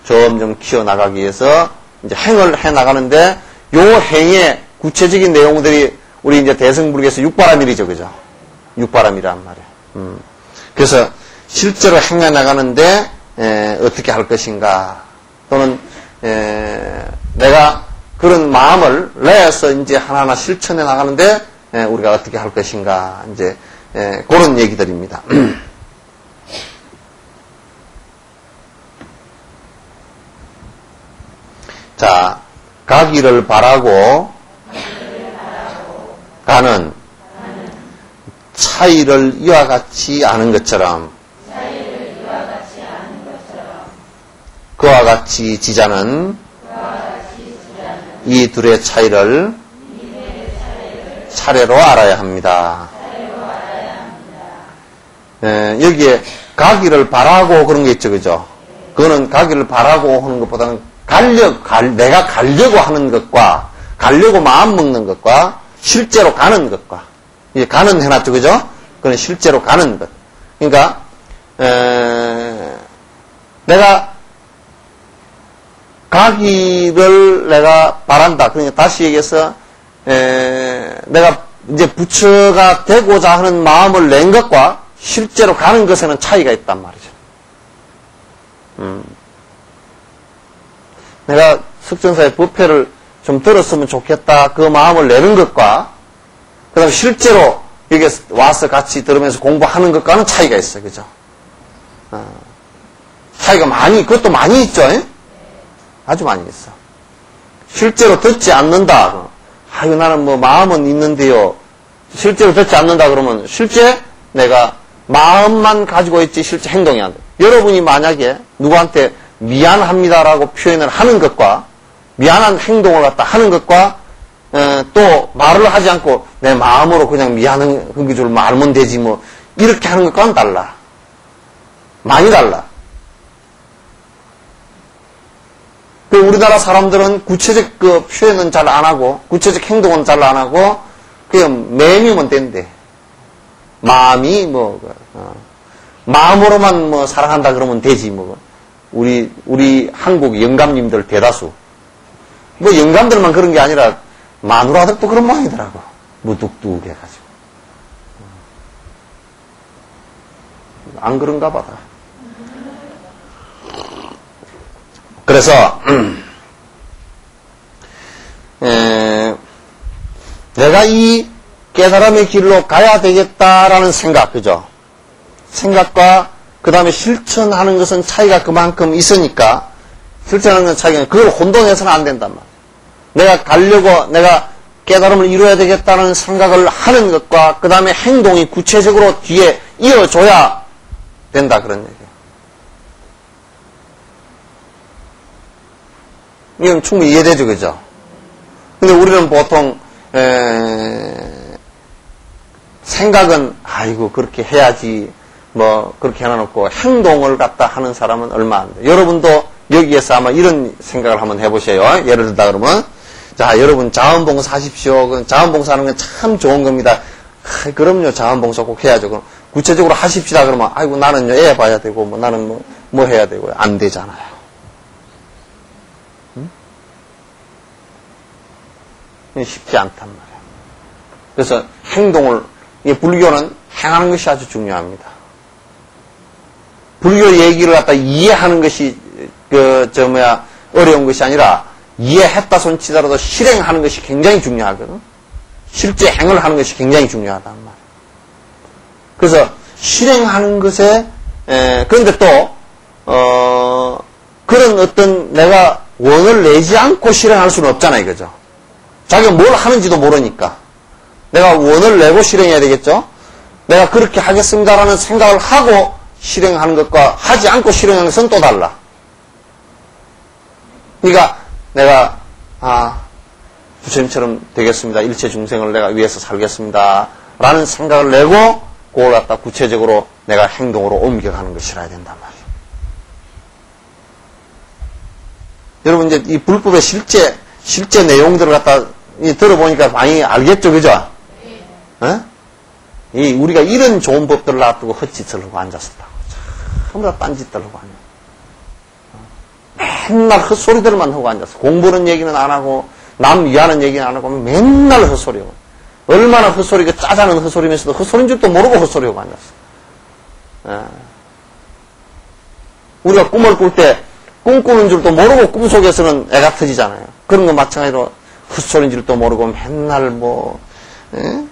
점점 키워나가기 위해서 이제 행을 해나가는데 요 행의 구체적인 내용들이 우리 이제 대승불교에서 육바람일이죠, 그죠? 육바람이란 말이에요. 그래서 실제로 행해 나가는데 어떻게 할 것인가 또는 내가 그런 마음을 내서 이제 하나하나 실천해 나가는데 우리가 어떻게 할 것인가 이제 그런 얘기들입니다. 자, 가기를 바라고 가는 차이를 이와 같이 아는 것처럼 그와 같이 지자는 이 둘의 차이를 차례로 알아야 합니다. 여기에 가기를 바라고 그런 게 있죠, 그죠? 그거는 가기를 바라고 하는 것보다는 내가 가려고 하는 것과 가려고 마음 먹는 것과 실제로 가는 것과 이제 가는 해놨죠, 그죠? 그건 실제로 가는 것. 그러니까 내가 가기를 내가 바란다. 그러니까 다시 얘기해서 내가 이제 부처가 되고자 하는 마음을 낸 것과 실제로 가는 것에는 차이가 있단 말이죠. 내가 석전사의 법회를 좀 들었으면 좋겠다. 그 마음을 내는 것과 그 다음에 실제로 여기 와서 같이 들으면서 공부하는 것과는 차이가 있어요. 그죠? 차이가 그것도 많이 있죠? 아주 많이 있어. 실제로 듣지 않는다. 아유, 나는 뭐 마음은 있는데요. 실제로 듣지 않는다 그러면 실제 내가 마음만 가지고 있지 실제 행동이 안 돼. 여러분이 만약에 누구한테 미안합니다라고 표현을 하는 것과 미안한 행동을 갖다 하는 것과 또 말을 하지 않고 내 마음으로 그냥 미안한 줄 말면 되지 뭐 이렇게 하는 것과는 달라. 많이 달라. 우리나라 사람들은 구체적 그 표현은 잘 안 하고 구체적 행동은 잘 안 하고 그냥 매미면 된대. 마음이 마음으로만 뭐 사랑한다 그러면 되지 뭐. 우리 한국 영감님들 대다수 뭐 영감들만 그런 게 아니라 마누라들도 그런 모양이더라고. 무뚝뚝해가지고. 안 그런가 봐라. 그래서 내가 이 깨달음의 길로 가야 되겠다라는 생각, 그죠? 생각과 그 다음에 실천하는 것은 차이가 그만큼 있으니까 실천하는 건 차이가 그걸 혼동해서는 안 된단 말이야. 내가 깨달음을 이루어야 되겠다는 생각을 하는 것과 그 다음에 행동이 구체적으로 뒤에 이어져야 된다 그런 얘기예요. 이건 충분히 이해되죠, 그죠? 근데 우리는 보통 생각은 아이고 그렇게 해야지 뭐 그렇게 해놔놓고 행동을 갖다 하는 사람은 얼마 안 돼. 여러분도 여기에서 아마 이런 생각을 한번 해보세요. 예를 들다 그러면 자 여러분 자원봉사 하십시오. 자원봉사하는 건 참 좋은 겁니다. 그럼요 자원봉사 꼭 해야죠. 그럼 구체적으로 하십시다 그러면 아이고 나는요 애 봐야 되고 뭐 나는 뭐 해야 되고요. 안 되잖아요. 쉽지 않단 말이에요. 그래서 불교는 행하는 것이 아주 중요합니다. 불교 얘기를 갖다 이해하는 것이, 어려운 것이 아니라, 이해했다 손치더라도 실행하는 것이 굉장히 중요하거든. 실제 행을 하는 것이 굉장히 중요하단 말이에요. 그래서, 실행하는 것에, 그런데 또, 그런 어떤 내가 원을 내지 않고 실행할 수는 없잖아요, 그죠? 자기가 뭘 하는지도 모르니까. 내가 원을 내고 실행해야 되겠죠? 내가 그렇게 하겠습니다라는 생각을 하고 실행하는 것과 하지 않고 실행하는 것은 또 달라. 그러니까 내가 부처님처럼 되겠습니다. 일체 중생을 내가 위해서 살겠습니다. 라는 생각을 내고 그걸 갖다 구체적으로 내가 행동으로 옮겨가는 것이라야 된단 말이에요. 여러분 이제 이 불법의 실제 내용들을 갖다 들어보니까 많이 알겠죠, 그죠? 우리가 이런 좋은 법들을 놔두고 헛짓을 하고 앉았었다고. 전부 다 딴짓들 하고 앉았어. 맨날 헛소리들만 하고 앉았어. 공부는 얘기는 안 하고, 남 위하는 얘기는 안 하고, 맨날 헛소리하고. 얼마나 헛소리가 짜자는 헛소리면서도 헛소리인 줄도 모르고 헛소리하고 앉았어. 우리가 꿈을 꿀 때, 꿈꾸는 줄도 모르고 꿈속에서는 애가 터지잖아요. 그런 거 마찬가지로 헛소리인 줄도 모르고 맨날 뭐,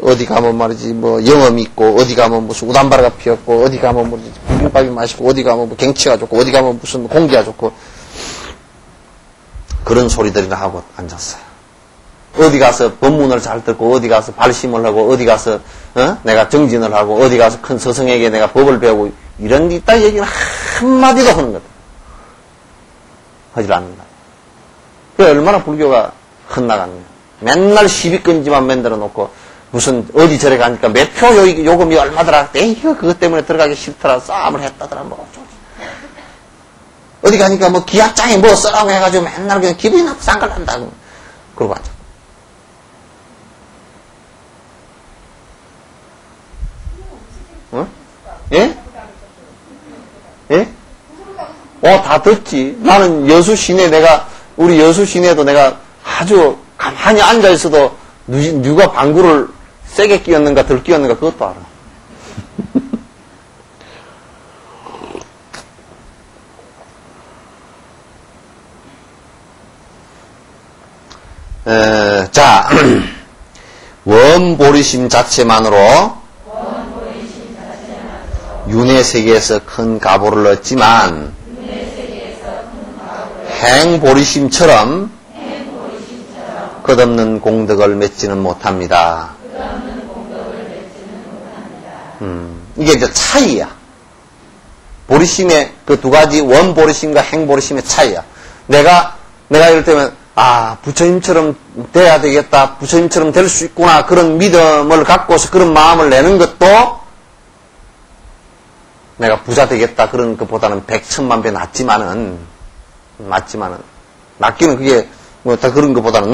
어디 가면 말이지, 뭐, 영험이 있고, 어디 가면 무슨 우담바라가 피었고, 어디 가면 뭐, 비빔밥이 맛있고, 어디 가면 뭐 경치가 좋고, 어디 가면 무슨 공기가 좋고, 그런 소리들이나 하고 앉았어요. 어디 가서 법문을 잘 듣고, 어디 가서 발심을 하고, 어디 가서, 내가 정진을 하고, 어디 가서 큰 스승에게 내가 법을 배우고, 이런 이따 얘기는 한마디도 하는 거다. 하질 않는다. 그게 얼마나 불교가 헛나갔냐. 맨날 시비끈지만 만들어 놓고, 무슨, 어디 저래 가니까 매표 요금이 얼마더라. 에이그, 그것 때문에 들어가기 싫더라. 싸움을 했다더라. 뭐, 어디 가니까 뭐 기합장에 뭐 써라고 해가지고 맨날 그냥 기분이 나쁘고 쌍갈난다고. 그러고 앉아. 어? 예? 예? 다 듣지. 나는 여수 시내 우리 여수 시내도 내가 아주 가만히 앉아있어도 누가 방구를 세게 끼웠는가 덜 끼웠는가 그것도 알아. 자, 원보리심 자체만으로 윤회 세계에서 큰 가보를 얻지만 행보리심처럼 끝없는 공덕을 맺지는 못합니다. 이게 이제 차이야. 보리심의 그 두 가지 원보리심과 행보리심의 차이야. 내가 이를테면 부처님처럼 돼야 되겠다. 부처님처럼 될 수 있구나. 그런 믿음을 갖고서 그런 마음을 내는 것도 내가 부자 되겠다. 그런 것보다는 백천만 배 낫지만은, 낫기는 그게 뭐 다 그런 것보다는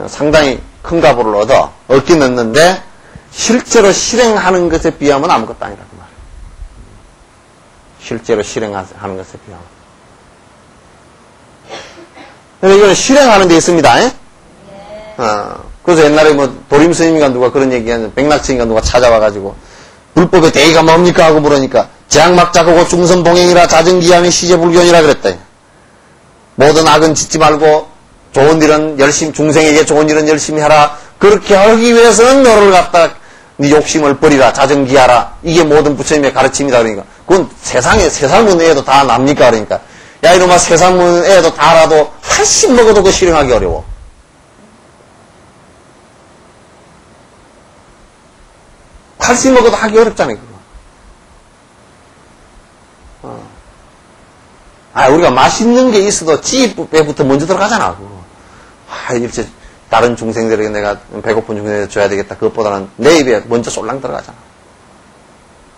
상당히 큰 가보를 얻긴 얻는데, 실제로 실행하는 것에 비하면 아무것도 아니라 그 말이에요. 실제로 실행하는 것에 비하면. 이거는 실행하는 데 있습니다. 그래서 옛날에 뭐 도림스님인가 누가 그런 얘기하는, 백낙천인가 누가 찾아와가지고 불법의 대의가 뭡니까 하고 물으니까 제약막자고 중선봉행이라 자정기함이 시제불견이라 그랬다. 모든 악은 짓지 말고 좋은 일은 열심히, 중생에게 좋은 일은 열심히 하라. 그렇게 하기 위해서는 너를 갖다 네 욕심을 버리라. 자정기하라. 이게 모든 부처님의 가르침이다. 그러니까 그건 세상문 애도 다 납니까? 그러니까 야 이놈아 세상문 애도 다 알아도 80 먹어도 그 실행하기 어려워. 칼슘 먹어도 하기 어렵잖아요, 그거. 우리가 맛있는 게 있어도 찌배부터 먼저 들어가잖아, 그거. 이렇게 다른 중생들에게 내가 배고픈 중생들에게 줘야 되겠다. 그것보다는 내 입에 먼저 쏠랑 들어가잖아.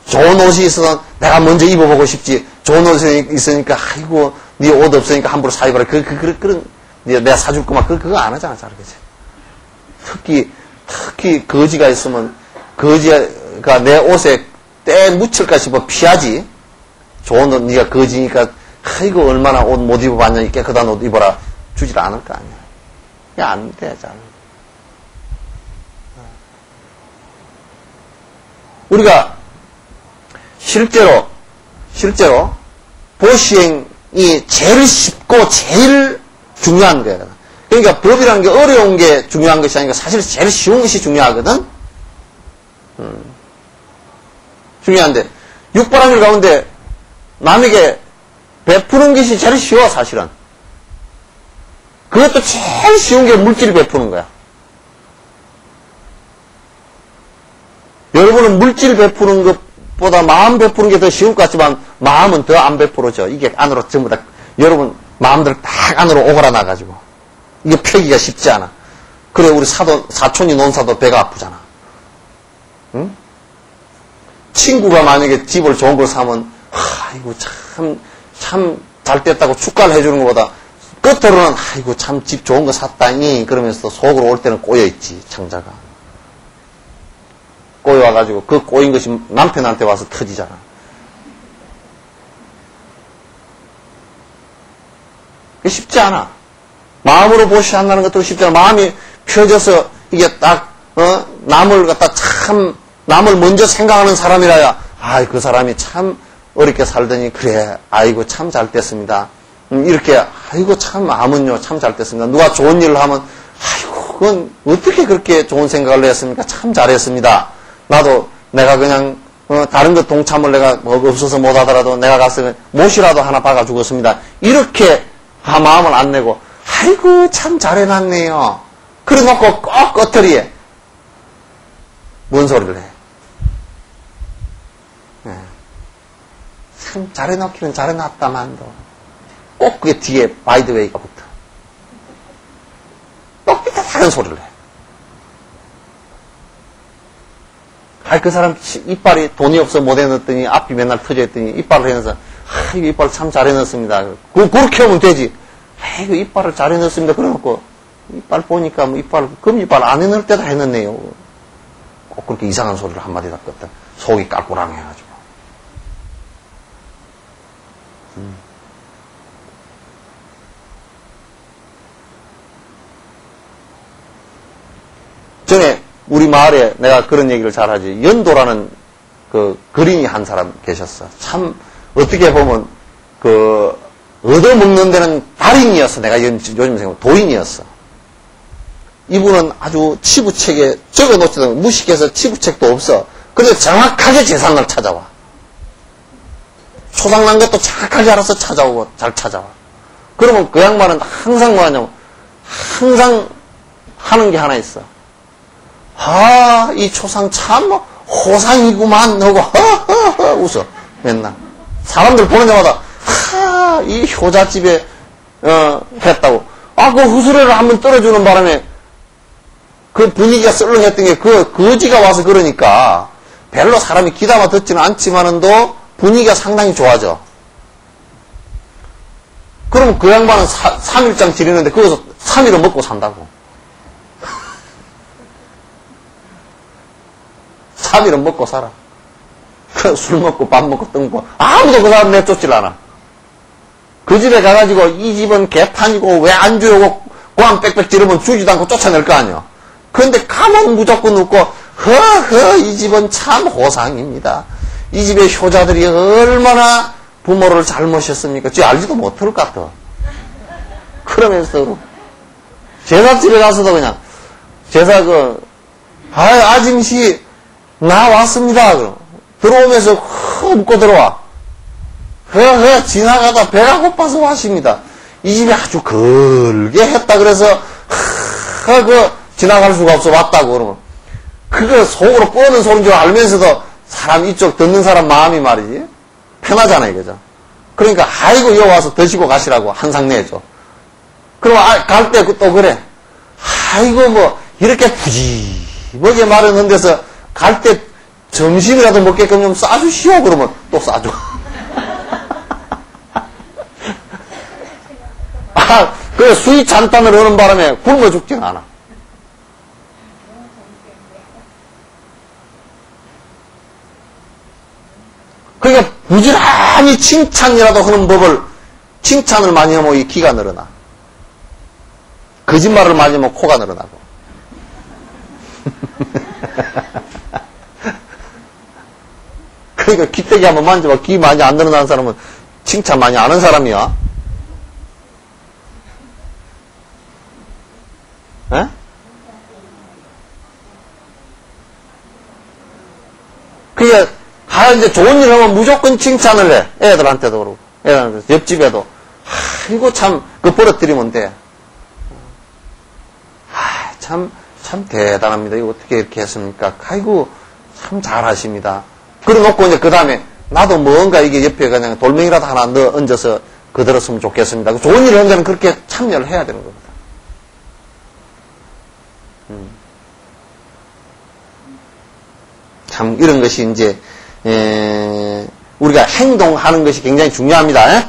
좋은 옷이 있어도 내가 먼저 입어보고 싶지. 좋은 옷이 있으니까, 아이고, 네 옷 없으니까 함부로 사입어라. 그런, 내가 사줄 거만, 그거 안 하잖아, 잘, 그치? 특히 거지가 있으면, 거지가 내 옷에 때 묻힐까 싶어 피하지. 좋은 옷, 네가 거지니까, 아이고, 얼마나 옷 못 입어봤냐, 깨끗한 옷 입어라. 주질 않을 거 아니야. 그게 안 돼, 잘. 우리가, 실제로, 보시행이 제일 쉽고 제일 중요한 거야. 그러니까 법이라는 게 어려운 게 중요한 것이 아니라 사실 제일 쉬운 것이 중요하거든? 중요한데, 육바라밀 가운데 남에게 베푸는 것이 제일 쉬워, 사실은. 그것도 제일 쉬운 게 물질을 베푸는 거야. 여러분은 물질 베푸는 것보다 마음 베푸는 게 더 쉬울 것 같지만 마음은 더 안 베풀어져. 이게 안으로 전부 다 여러분 마음들 딱 안으로 오그라나가지고 이게 펴기가 쉽지 않아. 그래 우리 사촌이 논사도 배가 아프잖아. 응? 친구가 만약에 집을 좋은 걸 사면 아이고 참 잘 됐다고 축가를 해주는 것보다 끝으로는 아이고 참 집 좋은 거 샀다니 그러면서 속으로 올 때는 꼬여있지 창자가. 꼬여와가지고 그 꼬인 것이 남편한테 와서 터지잖아. 그게 쉽지 않아. 마음으로 보시한다는 것도 쉽지 않아. 마음이 펴져서 이게 딱 남을 갖다 참 남을 먼저 생각하는 사람이라야 그 사람이 참 어렵게 살더니 그래 아이고 참 잘 됐습니다. 이렇게 아이고 참 암은요 참 잘 됐습니다. 누가 좋은 일을 하면 아이고 그건 어떻게 그렇게 좋은 생각을 했습니까? 참 잘했습니다. 나도 내가 그냥 다른 것 동참을 내가 뭐 없어서 못하더라도 내가 가서 못이라도 하나 박아 주겠습니다. 이렇게 마음을 안 내고 아이고 참 잘해놨네요. 그래놓고 꼭 끄트리에 뭔 소리를 해? 참 잘해놓기는 잘해놨다만도 꼭 그게 뒤에 바이드웨이가 붙어. 또 삐딱하는 소리를 해. 그 사람 이빨이 돈이 없어 못 해놨더니 앞이 맨날 터져있더니 이빨을 해놔서 이거 이빨 참 잘 해놨습니다. 그렇게 하면 되지. 이거 이빨을 잘 해놨습니다. 그래놓고 이빨 보니까 뭐 그럼 이빨 안 해놓을 때다 해놨네요. 꼭 그렇게 이상한 소리를 한마디 닦았다. 속이 깔꾸랑해가지고. 전에 우리 마을에 내가 그런 얘기를 잘 하지. 연도라는 그 그린이 한 사람 계셨어. 참 어떻게 보면 그 얻어먹는 데는 달인이었어. 내가 요즘 생각하면 도인이었어. 이분은 아주 치부책에 적어놓지도 무식해서 치부책도 없어. 그래서 정확하게 재산을 찾아와. 초상난 것도 정확하게 알아서 찾아오고 잘 찾아와. 그러면 그 양반은 항상 뭐 하냐면 항상 하는 게 하나 있어. 이 초상 참 호상이구만 하고 허허허 웃어. 맨날 사람들 보는 데마다 이 효자집에 했다고. 그 후수레를 한번 떨어주는 바람에 그 분위기가 썰렁했던 게 그 거지가 와서 그러니까 별로 사람이 기다마 듣지는 않지만은도 분위기가 상당히 좋아져. 그럼 그 양반은 3일장 지르는데 거기서 3일은 먹고 산다고. 3일은 먹고 살아. 술 먹고 밥 먹고 뜬고 아무도 그 사람 내쫓질 않아. 그 집에 가가지고 이 집은 개판이고 왜 안 줘요? 고함 빽빽 지르면 주지도 않고 쫓아낼 거 아니야. 그런데 가면 무조건 웃고 허허 이 집은 참 호상입니다. 이 집의 효자들이 얼마나 부모를 잘 모셨습니까? 쟤 알지도 못할 것 같아. 그러면서 제사집에 가서도 그냥 제사 아짐씨 나 왔습니다. 그럼 들어오면서 웃고 들어와. 지나가다 배가 고파서 왔습니다. 이 집이 아주 걸게 했다 그래서 지나갈 수가 없어 왔다고 그러면 그거 속으로 뻔한 소리인 줄 알면서도 사람 이쪽 듣는 사람 마음이 말이지 편하잖아 이거죠. 그러니까 아이고 여기 와서 드시고 가시라고 한 상 내줘. 그럼 갈 때 또 그래. 아이고 뭐 이렇게 푸짐하게 마련한 데서 갈 때 점심이라도 먹게끔 좀 싸주시오. 그러면 또 싸줘. 그래 수위 잔탄을 하는 바람에 굶어 죽진 않아. 그러니까 부지런히 칭찬이라도 하는 법을 칭찬을 많이 하면 이 기가 늘어나. 거짓말을 많이 하면 코가 늘어나고. 그러니까 귀때기 한번 만져봐. 귀 많이 안 늘어나는 사람은 칭찬 많이 안 하는 사람이야. 에? 그게 이제 좋은 일 하면 무조건 칭찬을 해. 애들한테도 그러고 애들한테 옆집에도 이거 참 그 버릇들이면 돼. 참 대단합니다. 이거 어떻게 이렇게 했습니까? 아이고 참 잘하십니다. 그래놓고 이제 그 다음에 나도 뭔가 이게 옆에 그냥 돌멩이라도 하나 넣어 얹어서 그들었으면 좋겠습니다. 좋은 일을 한 데는 그렇게 참여를 해야 되는 겁니다. 참 이런 것이 이제 우리가 행동하는 것이 굉장히 중요합니다.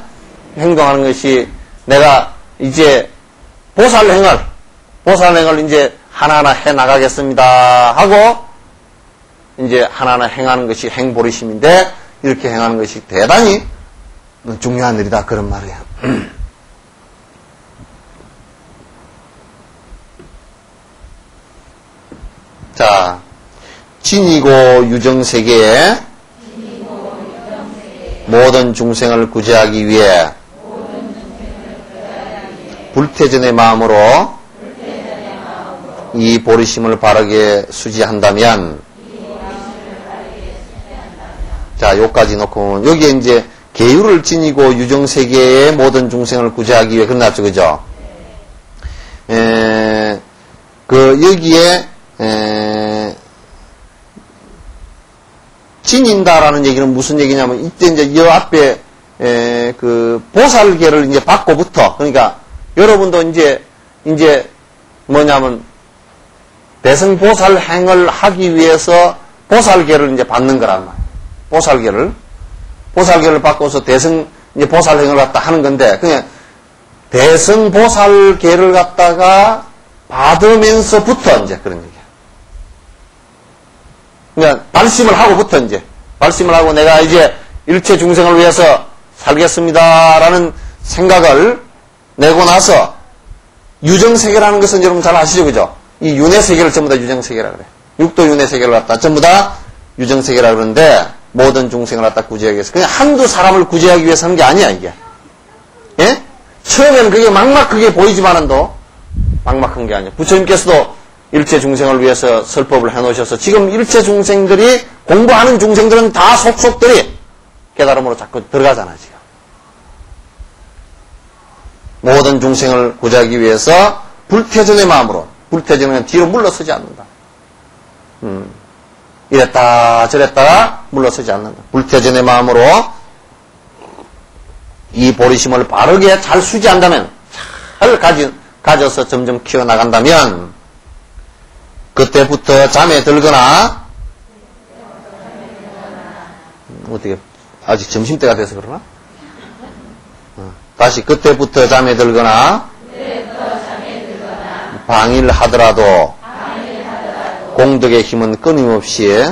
행동하는 것이 내가 이제 보살행을 이제 하나하나 해 나가겠습니다 하고 이제 하나하나 행하는 것이 행보리심인데 이렇게 행하는 것이 대단히 중요한 일이다 그런 말이에요. 자, 진이고 유정세계에 모든 중생을 구제하기 위해 불태전의 마음으로 이 보리심을 바르게 수지한다면, 자, 요까지 놓고, 여기에 이제 계율을 지니고 유정세계의 모든 중생을 구제하기 위해, 그러났죠, 그죠? 여기에, 지닌다라는 얘기는 무슨 얘기냐면, 이때 이제 이 앞에, 보살계를 이제 받고부터, 그러니까, 여러분도 이제 뭐냐면, 대승보살 행을 하기 위해서 보살계를 이제 받는 거란 말이에요. 보살계를 받고서 이제 보살행을 갖다 하는 건데, 그냥, 대승보살계를 갖다가 받으면서부터 이제 그런 얘기야. 그러니까 발심을 하고부터 이제 발심을 하고 내가 이제 일체 중생을 위해서 살겠습니다라는 생각을 내고 나서 유정세계라는 것은 여러분 잘 아시죠, 그죠? 이 윤회세계를 전부 다 유정세계라 그래. 육도 윤회세계를 갖다 전부 다 유정세계라 그러는데 모든 중생을 갖다 구제하기 위해서 그냥 한두 사람을 구제하기 위해서 하는 게 아니야 이게. 예? 처음에는 그게 막막하게 보이지만은도 막막한 게 아니야. 부처님께서도 일체 중생을 위해서 설법을 해놓으셔서 지금 일체 중생들이 공부하는 중생들은 다 속속들이 깨달음으로 자꾸 들어가잖아 지금. 모든 중생을 구제하기 위해서 불태전의 마음으로, 불태전은 뒤로 물러서지 않는다. 이랬다 저랬다가 물러서지 않는다. 불태전의 마음으로 이 보리심을 바르게 잘 수지한다면, 잘 가져서 점점 키워나간다면 그때부터 잠에 들거나, 어떻게 아직 점심때가 돼서 그러나? 다시 그때부터 잠에 들거나 방일하더라도 공덕의 힘은 끊임없이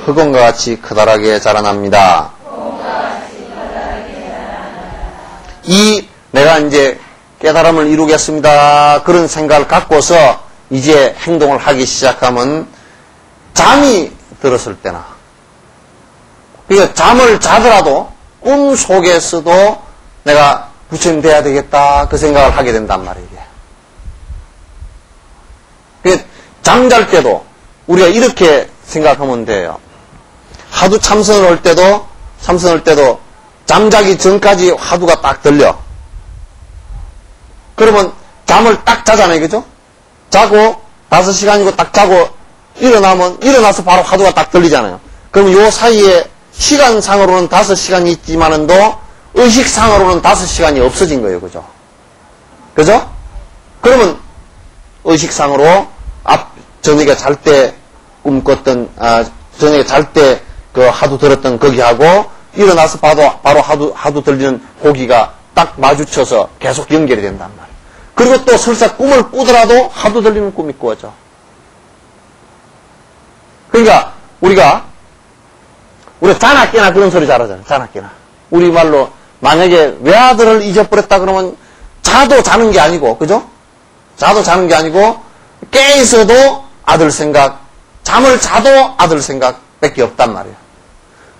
흑원과 같이 커다랗게 자라납니다. 이 내가 이제 깨달음을 이루겠습니다. 그런 생각을 갖고서 이제 행동을 하기 시작하면 잠이 들었을 때나, 그러니까 잠을 자더라도 꿈 속에서도 내가 부처님 돼야 되겠다 그 생각을 하게 된단 말이에요. 그러니까 잠잘 때도 우리가 이렇게 생각하면 돼요. 하두 참선을 할 때도 잠자기 전까지 화두가 딱 들려. 그러면 잠을 딱 자잖아요, 그죠? 자고 5시간이고 딱 자고 일어나서 바로 화두가 딱 들리잖아요. 그럼 요 사이에 시간상으로는 5시간이 있지만은도 의식상으로는 5시간이 없어진 거예요, 그죠? 그죠? 그러면 의식상으로 저녁에 잘 때 꿈꿨던, 저녁에 잘 때 그 하두 들었던 거기하고 일어나서 바로 하두 들리는 고기가 딱 마주쳐서 계속 연결이 된단 말이에요. 그리고 또 설사 꿈을 꾸더라도 하두 들리는 꿈이 꾸어져. 그러니까 우리가 자나 깨나 그런 소리 잘하잖아요. 자나 깨나. 우리말로 만약에 외아들을 잊어버렸다 그러면 자도 자는 게 아니고, 그죠? 자도 자는 게 아니고 깨 있어도 아들 생각, 잠을 자도 아들 생각밖에 없단 말이에요.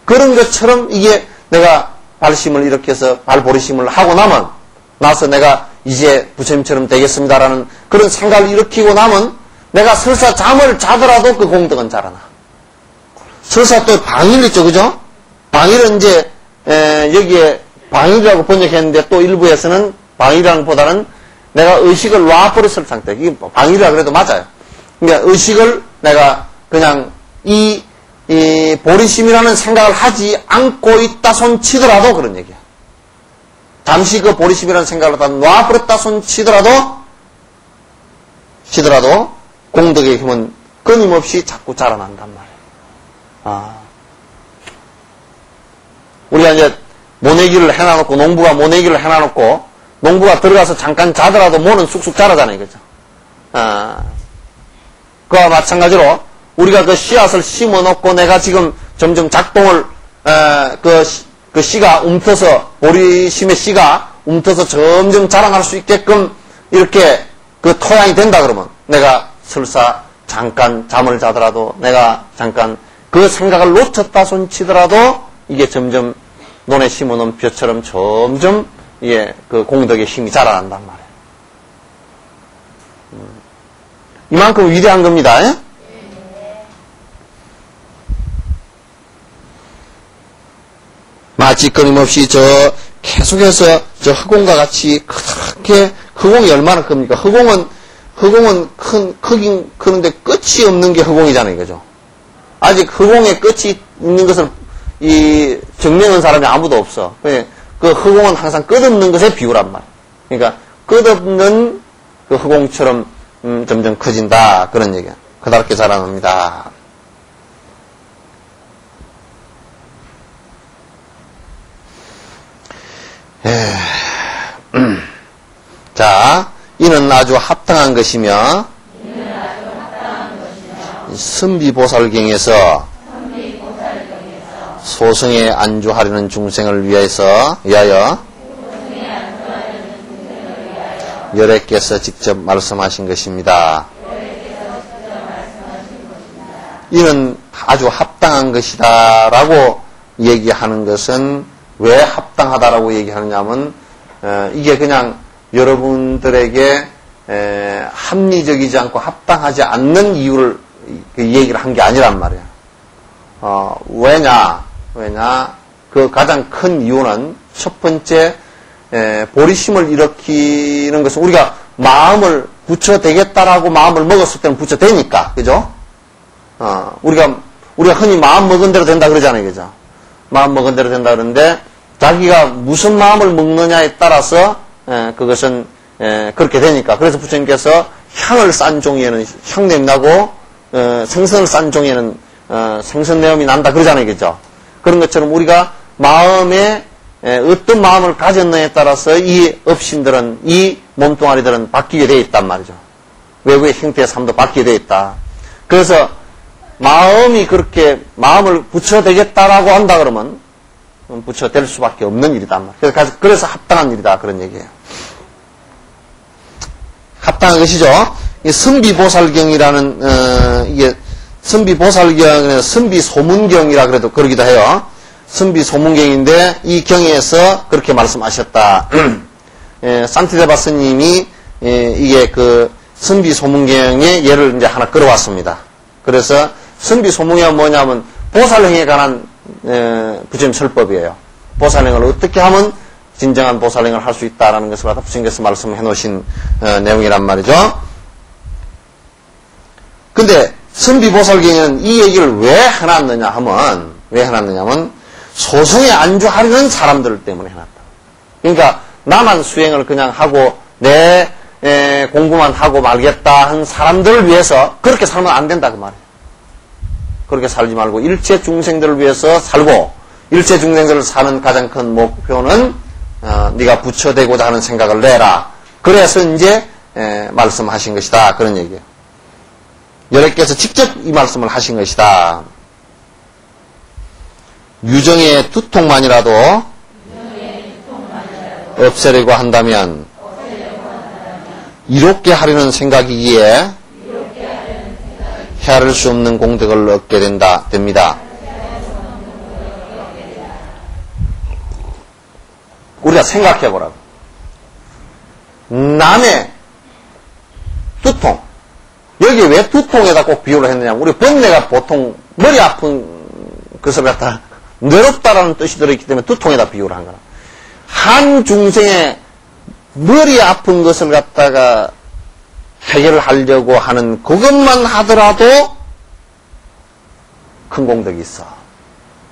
그런 것처럼 이게 내가 발심을 이렇게 해서 발보리심을 하고 나서 내가 이제 부처님처럼 되겠습니다라는 그런 생각을 일으키고 나면 내가 설사 잠을 자더라도 그 공덕은 자라나. 설사 또 방일 있죠, 그죠? 방일은 이제 여기에 방일이라고 번역했는데 또 일부에서는 방일이라는 보다는 내가 의식을 놔버렸을 상태. 이게 방일이라 그래도 맞아요. 그러니까 의식을 내가 그냥 이 보리심이라는 생각을 하지 않고 있다 손 치더라도 그런 얘기야. 잠시 그 보리심이라는 생각을 다 놔버렸다 손 치더라도 공덕의 힘은 끊임없이 자꾸 자라난단 말이야. 우리가 이제 모내기를 해놔놓고, 농부가 모내기를 해놔놓고, 농부가 들어가서 잠깐 자더라도 모는 쑥쑥 자라잖아요, 그죠? 그와 마찬가지로, 우리가 그 씨앗을 심어놓고 내가 지금 점점 작동을, 그 씨가 움터서, 보리심의 씨가 움터서 점점 자라날 수 있게끔 이렇게 그 토양이 된다 그러면, 내가 설사 잠깐 잠을 자더라도, 내가 잠깐 그 생각을 놓쳤다 손치더라도 이게 점점 논에 심어놓은 벼처럼 점점 그 공덕의 힘이 자라난단 말이에요. 이만큼 위대한 겁니다. 예? 마치 끊임없이 계속해서 흑공과 같이 그렇게 흑공이 얼마나 큽니까? 흑공은 크긴 크는데 끝이 없는 게 흑공이잖아요, 이거죠. 아직 흑공에 끝이 있는 것을 증명한 사람이 아무도 없어. 그 흑공은 항상 끝없는 것에 비유란 말이에요. 그러니까 끝없는 그 흑공처럼 점점 커진다 그런 얘기야. 그다랗게 자라납니다. 자, 이는 아주 합당한 것이며 선비보살경에서 소승에 안주하려는 중생을 위하여 열애께서 직접 말씀하신 것입니다. 이는 아주 합당한 것이다 라고 얘기하는 것은 왜 합당하다라고 얘기하느냐면 이게 그냥 여러분들에게 합리적이지 않고 합당하지 않는 이유를 얘기를 한 게 아니란 말이야. 왜냐 그 가장 큰 이유는 첫 번째 보리심을 일으키는 것은 우리가 마음을 붙여대겠다라고 마음을 먹었을 때는 붙여대니까, 그죠? 우리가 흔히 마음 먹은 대로 된다 그러잖아요, 그죠? 마음 먹은 대로 된다 그러는데 자기가 무슨 마음을 먹느냐에 따라서 그것은 그렇게 되니까. 그래서 부처님께서 향을 싼 종이에는 향냄 나고 생선을 싼 종이에는 생선내음이 난다 그러잖아요, 그죠? 그런 것처럼 우리가 마음에 어떤 마음을 가졌느냐에 따라서 이 업신들은, 이 몸뚱아리들은 바뀌게 되어 있단 말이죠. 외부의 형태의 삶도 바뀌게 되어 있다. 그래서 마음이 그렇게 마음을 붙여대겠다라고 한다 그러면 붙여댈 수밖에 없는 일이단 말이에요. 그래서 합당한 일이다 그런 얘기예요. 합당한 것이죠. 이 선비보살경이라는 이게 선비보살경에서 선비소문경이라 그래도 그러기도 해요. 선비소문경인데 이 경에서 그렇게 말씀하셨다. 산티데바 스님이 이게 그 선비소문경의 예를 이제 하나 끌어왔습니다. 그래서 선비소문경은 뭐냐면 보살행에 관한 부처님 설법이에요. 보살행을 어떻게 하면 진정한 보살행을 할 수 있다라는 것을 갖다 부처님께서 말씀해 놓으신 내용이란 말이죠. 근데 선비보살경에는 이 얘기를 왜 해놨느냐면 소승에 안주하려는 사람들 때문에 해놨다. 그러니까 나만 수행을 그냥 하고 내 공부만 하고 말겠다 한 사람들을 위해서 그렇게 살면 안 된다 그 말이에요. 그렇게 살지 말고 일체 중생들을 위해서 살고 일체 중생들을 사는 가장 큰 목표는 네가 부처되고자 하는 생각을 내라. 그래서 이제 말씀하신 것이다 그런 얘기예요. 여러께서 직접 이 말씀을 하신 것이다. 유정의 두통만이라도 없애려고 한다면 이롭게 하려는 생각이기에 헤아릴 수 없는 공덕을 얻게 됩니다. 우리가 생각해보라고. 남의 두통. 여기 왜 두통에다 꼭 비유를 했느냐면 우리 번뇌가 보통 머리 아픈 것을 갖다 뇌롭다라는 뜻이 들어있기 때문에 두통에다 비유를 한 거라. 한 중생의 머리 아픈 것을 갖다가 해결하려고 하는 그것만 하더라도 큰 공덕이 있어.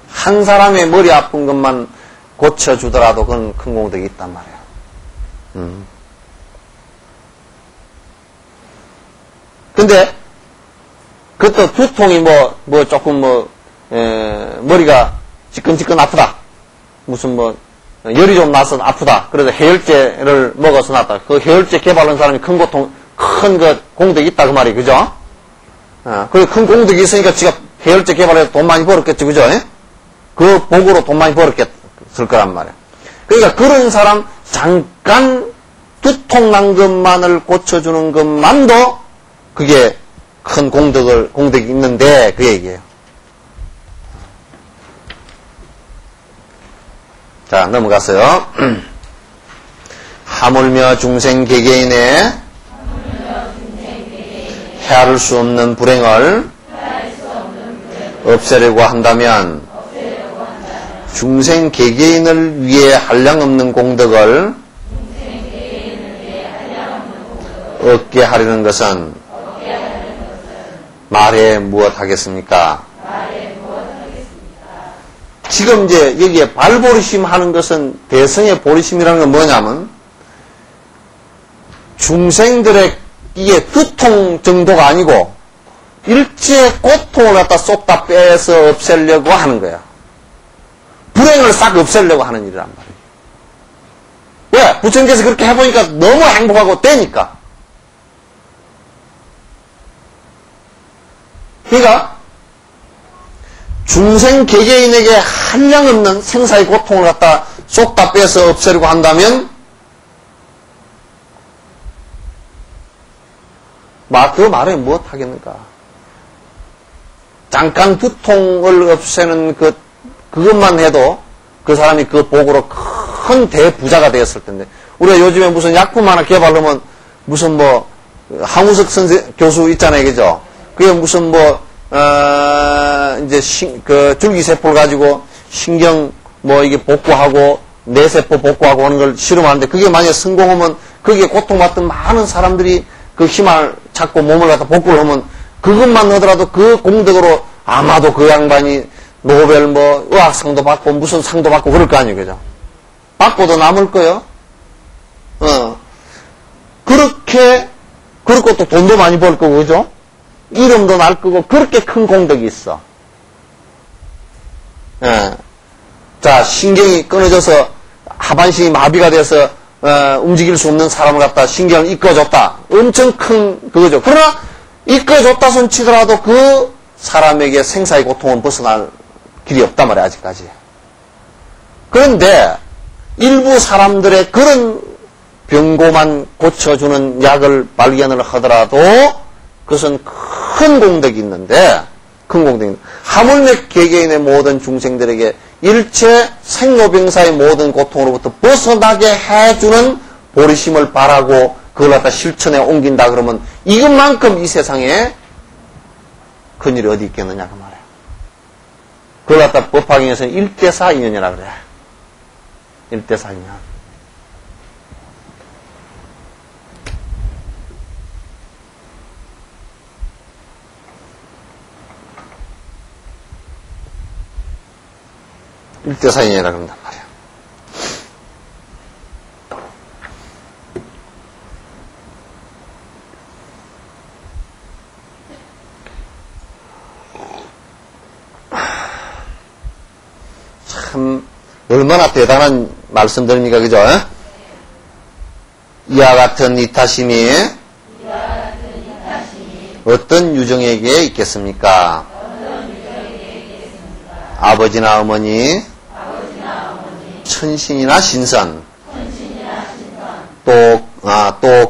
한 사람의 머리 아픈 것만 고쳐주더라도 그건 큰 공덕이 있단 말이야. 근데 그것도 두통이 조금 머리가 지끈지끈 아프다. 무슨 열이 좀 나서 아프다. 그래서 해열제를 먹어서 낫다. 그 해열제 개발한 사람이 큰 공덕이 있다 그 말이 그죠? 그 큰 공덕이 있으니까 지가 해열제 개발해서 돈 많이 벌었겠지 그죠? 그 복으로 돈 많이 벌었겠을 거란 말이야. 그러니까 그런 사람 잠깐 두통 난 것만을 고쳐주는 것만도 그게 큰 공덕이 있는데 그 얘기예요. 자, 넘어가서요. 하물며 중생 개개인의 헤아릴 수 없는 불행을 없애려고 한다면 중생 개개인을 위해 한량없는 공덕을 얻게 하려는 것은 말해 무엇하겠습니까? 지금 이제 여기에 발보리심 하는 것은 대성의 보리심이라는 건 뭐냐면 중생들의 이게 두통 정도가 아니고 일체 고통을 갖다 쏙 다 빼서 없애려고 하는 거야. 불행을 싹 없애려고 하는 일이란 말이에요. 왜? 부처님께서 그렇게 해보니까 너무 행복하고 되니까. 그러니까 중생 개개인에게 한량없는 생사의 고통을 갖다 쏙 다 빼서 없애려고 한다면 그 말에 무엇 하겠는가? 잠깐 두통을 없애는 그것만 해도 그 사람이 그 복으로 큰 대부자가 되었을 텐데. 우리가 요즘에 무슨 약품 하나 개발하면 무슨 항우석 교수 있잖아요. 그죠? 그게 무슨 이제 줄기세포를 가지고 신경 이게 복구하고 뇌세포 복구하고 하는 걸 실험하는데 그게 만약에 성공하면 거기에 고통받던 많은 사람들이 그 힘을 찾고 몸을 갖다 복구를 하면 그것만 하더라도 그 공덕으로 아마도 그 양반이 노벨 의학상도 받고 무슨 상도 받고 그럴 거 아니에요. 그죠? 받고도 남을 거요. 그렇고 또 돈도 많이 벌 거고, 그죠? 이름도 날 거고, 그렇게 큰 공덕이 있어. 자, 신경이 끊어져서 하반신이 마비가 돼서 움직일 수 없는 사람을 갖다 신경을 이끌어줬다. 엄청 큰 그거죠. 그러나 이끌어줬다 손 치더라도 그 사람에게 생사의 고통은 벗어날 길이 없단 말이야, 아직까지. 그런데 일부 사람들의 그런 병고만 고쳐주는 약을 발견을 하더라도 그것은 큰 공덕이 있는데, 하물며 개개인의 모든 중생들에게 일체 생로병사의 모든 고통으로부터 벗어나게 해주는 보리심을 바라고 그걸 갖다 실천에 옮긴다 그러면 이것만큼 이 세상에 큰일이 어디 있겠느냐 그 말이에요. 그걸 갖다 법화경에서는 1대4 인연이라 그래. 1대4 인연. 일대사인이라 그런단 말이야. 참 얼마나 대단한 말씀들입니까, 그죠? 이와 같은 이타심이 어떤 유정에게 있겠습니까? 아버지나 어머니, 천신이나 신선, 또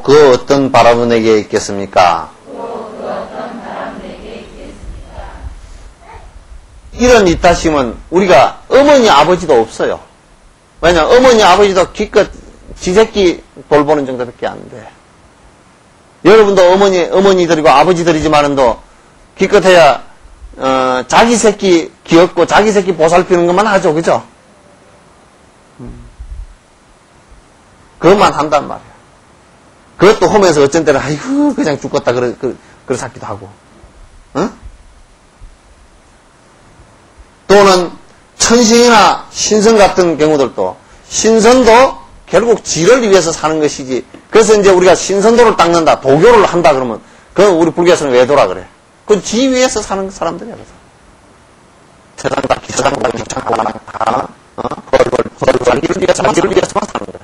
그 어떤 바라분에게 있겠습니까? 이런 이타심은 우리가 어머니, 아버지도 없어요. 왜냐, 어머니, 아버지도 기껏 지 새끼 돌보는 정도밖에 안 돼. 여러분도 어머니들이고 아버지들이지만은도 기껏해야, 자기 새끼 귀엽고 자기 새끼 보살피는 것만 하죠. 그죠? 그것만 한단 말이야. 그것도 하면서 어쩐 때는, 아이고, 그냥 죽겠다, 그러기도 하고. 응? 또는, 천신이나 신선 같은 경우들도, 신선도 결국 지를 위해서 사는 것이지. 그래서 이제 우리가 신선도를 닦는다, 도교를 한다 그러면, 그건 우리 불교에서는 외도라 그래. 그건 지 위해서 사는 사람들이야, 그래서. 세상과 기사랑과 기창과 다, 자기를 위해서만 사는 거야.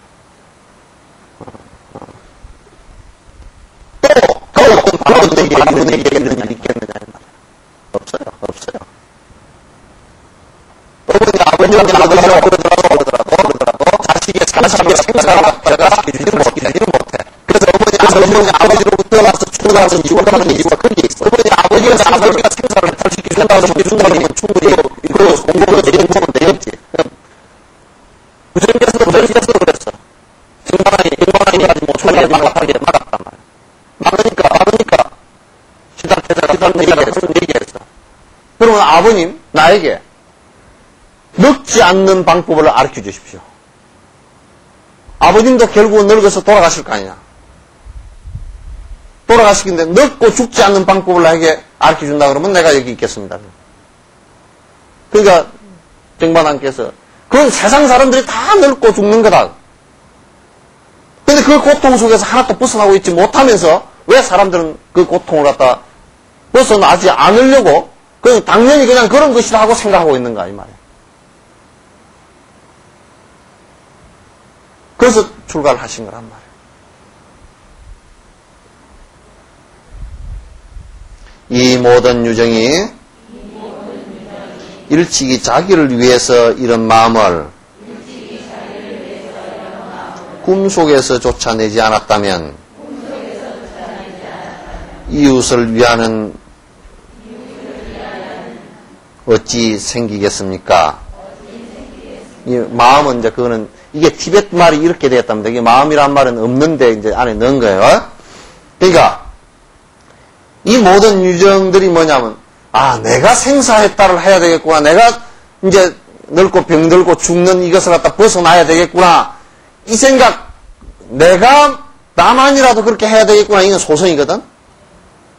이런 일이 있겠느냐. 없어요. 어머니, 아버지라고 그러더라도 자식의 생사를 갖다가 시키지는 못해. 그래서 어머니, 아버지로부터 떠나서 죽어나서 죽어가는 이유가 그게 있어. 어머니, 아버지가 생사를 탈시켜준다고 하면 충분히 그 공부를 내려보면 되겠지. 가지 못하게 막았단 말이야. 막으니까, 시달태자가 얘기했어. 그러면 아버님, 나에게 늙지 않는 방법을 가르쳐 주십시오. 아버님도 결국은 늙어서 돌아가실 거 아니냐. 돌아가시긴데 늙고 죽지 않는 방법을 나에게 가르쳐 준다 그러면 내가 여기 있겠습니다. 그러니까 정반왕께서 그건 세상 사람들이 다 늙고 죽는 거다. 근데 그 고통 속에서 하나도 벗어나고 있지 못하면서 왜 사람들은 그 고통을 갖다 벗어나지 않으려고 그냥 당연히 그냥 그런 것이다 하고 생각하고 있는가 이 말이에요. 그래서 출가를 하신 거란 말이에요. 이 모든 유정이 일찍이 자기를 위해서 이런 마음을 꿈속에서 쫓아내지 않았다면 이웃을 위하는 어찌 생기겠습니까? 이 마음은 이제 그거는 이게 티베트 말이 이렇게 되었답니다. 이게 마음이란 말은 없는데 이제 안에 넣은 거예요. 그러니까 이 모든 유정들이 뭐냐면 내가 생사했다를 해야 되겠구나. 내가 이제 늙고 병들고 죽는 이것을 갖다 벗어나야 되겠구나. 이 생각, 내가 나만이라도 그렇게 해야 되겠구나. 이건 소성이거든.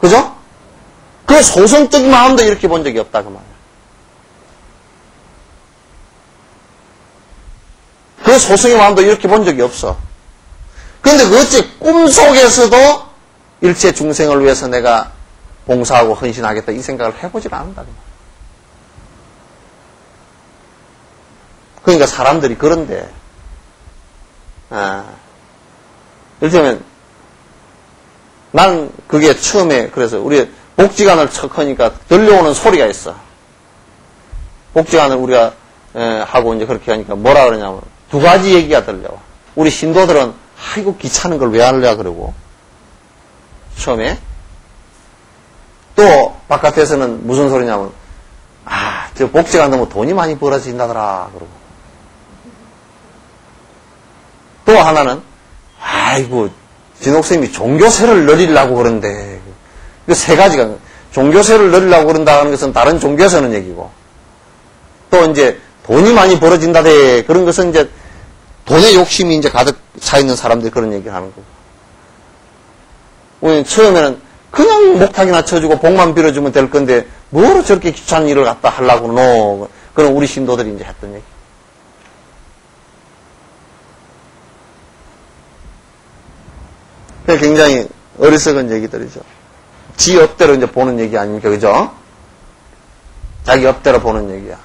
그죠? 그 소성적 마음도 이렇게 본 적이 없다 그 말이야. 그 소성의 마음도 이렇게 본 적이 없어. 그런데 어째 꿈속에서도 일체 중생을 위해서 내가 봉사하고 헌신하겠다 이 생각을 해보질 않는다. 그러니까 사람들이 그런데 이를테면 난 그게 처음에 그래서 우리 복지관을 척 하니까 들려오는 소리가 있어. 복지관을 우리가 하고 이제 그렇게 하니까 뭐라 그러냐면 두 가지 얘기가 들려와. 우리 신도들은 아이고 귀찮은 걸 왜 하려 그러고 처음에 또 바깥에서는 무슨 소리냐면 저 복지관 너무 돈이 많이 벌어진다더라 그러고 또 하나는 아이고 진옥쌤이 종교세를 늘리려고 그런데 그 세 가지가 종교세를 늘리려고 그런다 하는 것은 다른 종교에서는 얘기고 또 이제 돈이 많이 벌어진다대 그런 것은 이제 돈의 욕심이 이제 가득 차 있는 사람들이 그런 얘기를 하는 거고 우리는 처음에는 그냥 목탁이나 쳐주고 복만 빌어주면 될 건데 뭐로 저렇게 귀찮은 일을 갖다 하려고 노 그런 우리 신도들이 이제 했던 얘기. 굉장히 어리석은 얘기들이죠. 지 업대로 이제 보는 얘기 아닙니까, 그죠? 자기 업대로 보는 얘기야.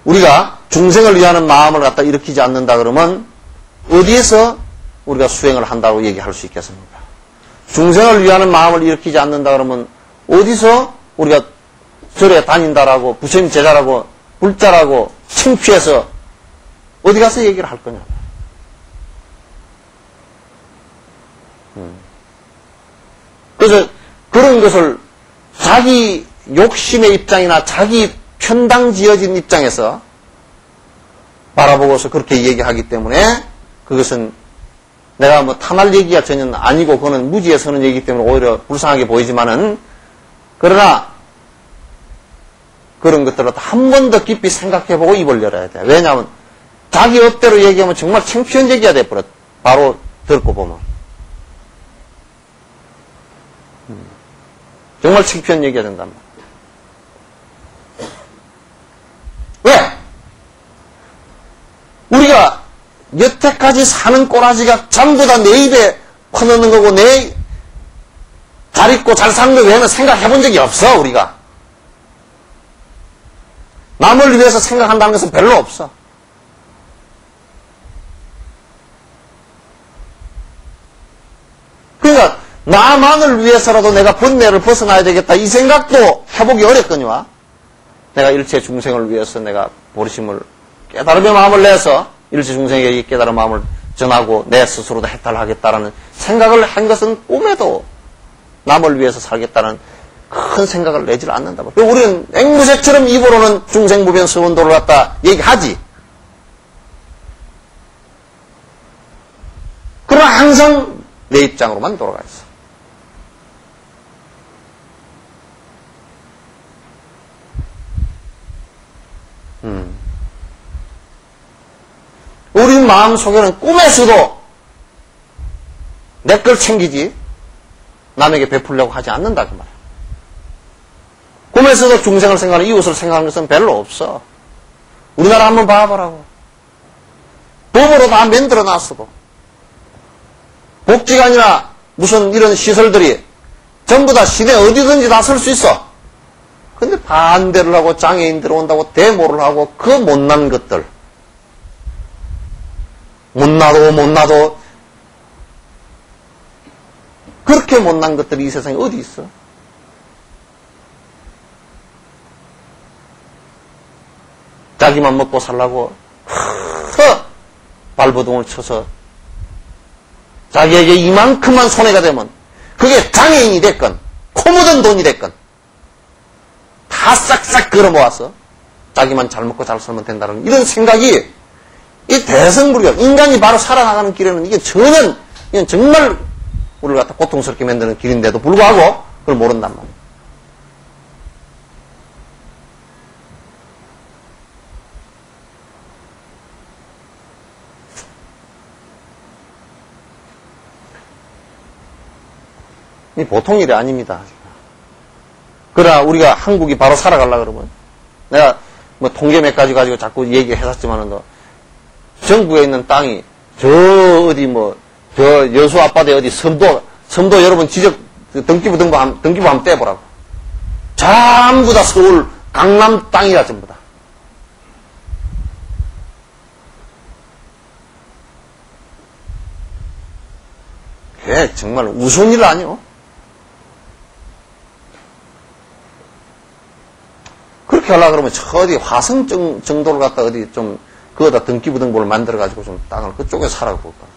우리가 중생을 위하는 마음을 갖다 일으키지 않는다 그러면 어디에서 우리가 수행을 한다고 얘기할 수 있겠습니까? 중생을 위하는 마음을 일으키지 않는다 그러면 어디서 우리가 절에 다닌다라고 부처님 제자라고 불자라고 창피해서 어디 가서 얘기를 할 거냐? 그래서 그런 것을 자기 욕심의 입장이나 자기 편당 지어진 입장에서 바라보고서 그렇게 얘기하기 때문에 그것은 내가 뭐 탐할 얘기가 전혀 아니고 그거는 무지에 서는 얘기이기 때문에 오히려 불쌍하게 보이지만은 그러나 그런 것들을 한 번 더 깊이 생각해보고 입을 열어야 돼. 왜냐하면 자기 업대로 얘기하면 정말 창피한 얘기가 돼버려. 바로 듣고 보면. 정말 창피한 얘기가 된단 말이야. 왜? 우리가 여태까지 사는 꼬라지가 전부 다 내 입에 퍼넣는 거고 내 잘 입고 잘 사는 거 외에는 생각해 본 적이 없어 우리가. 남을 위해서 생각한다는 것은 별로 없어. 그러니까 나만을 위해서라도 내가 번뇌를 벗어나야 되겠다 이 생각도 해보기 어렵거니와 내가 일체 중생을 위해서 내가 보리심을 깨달음의 마음을 내서 일체 중생에게 이 깨달은 마음을 전하고 내 스스로도 해탈하겠다라는 생각을 한 것은 꿈에도 남을 위해서 살겠다는 큰 생각을 내질 않는다. 우리는 앵무새처럼 입으로는 중생무변 서원도를 갖다 얘기하지. 항상 내 입장으로만 돌아가 있어. 우리 마음속에는 꿈에서도 내 걸 챙기지 남에게 베풀려고 하지 않는다 그 말이야. 꿈에서도 중생을 생각하는 이웃을 생각하는 것은 별로 없어. 우리나라 한번 봐보라고. 법으로 다 만들어놨어도 복지관이나 무슨 이런 시설들이 전부 다 시내 어디든지 다 쓸 수 있어. 근데 반대를 하고 장애인들 온다고 데모를 하고 그 못난 것들 못나도 그렇게 못난 것들이 이 세상에 어디 있어? 자기만 먹고 살라고 발버둥을 쳐서 자기에게 이만큼만 손해가 되면 그게 장애인이 됐건 코 묻은 돈이 됐건 다 싹싹 걸어모아서 자기만 잘 먹고 잘 살면 된다는 이런 생각이 이 대성불교 인간이 바로 살아나가는 길에는 이게 전혀 이건 정말 우리를 갖다 고통스럽게 만드는 길인데도 불구하고 그걸 모른단 말이에요. 이 보통 일이 아닙니다. 그러나 우리가 한국이 바로 살아가려고 그러면 내가 뭐 통계 몇 가지 가지고 자꾸 얘기해놨지만은 전국에 있는 땅이 저 어디 저 여수 앞바다에 어디 섬도 여러분 지적 등기부 한번 떼보라고. 전부 다 서울 강남 땅이야 전부 다. 그게 정말 우스운 일 아니요? 그렇게 하려고 그러면 저 어디 화성 정도를 갖다 어디 좀 그거다 등기부 등본을 만들어가지고 좀 땅을 그쪽에 사라고 볼까.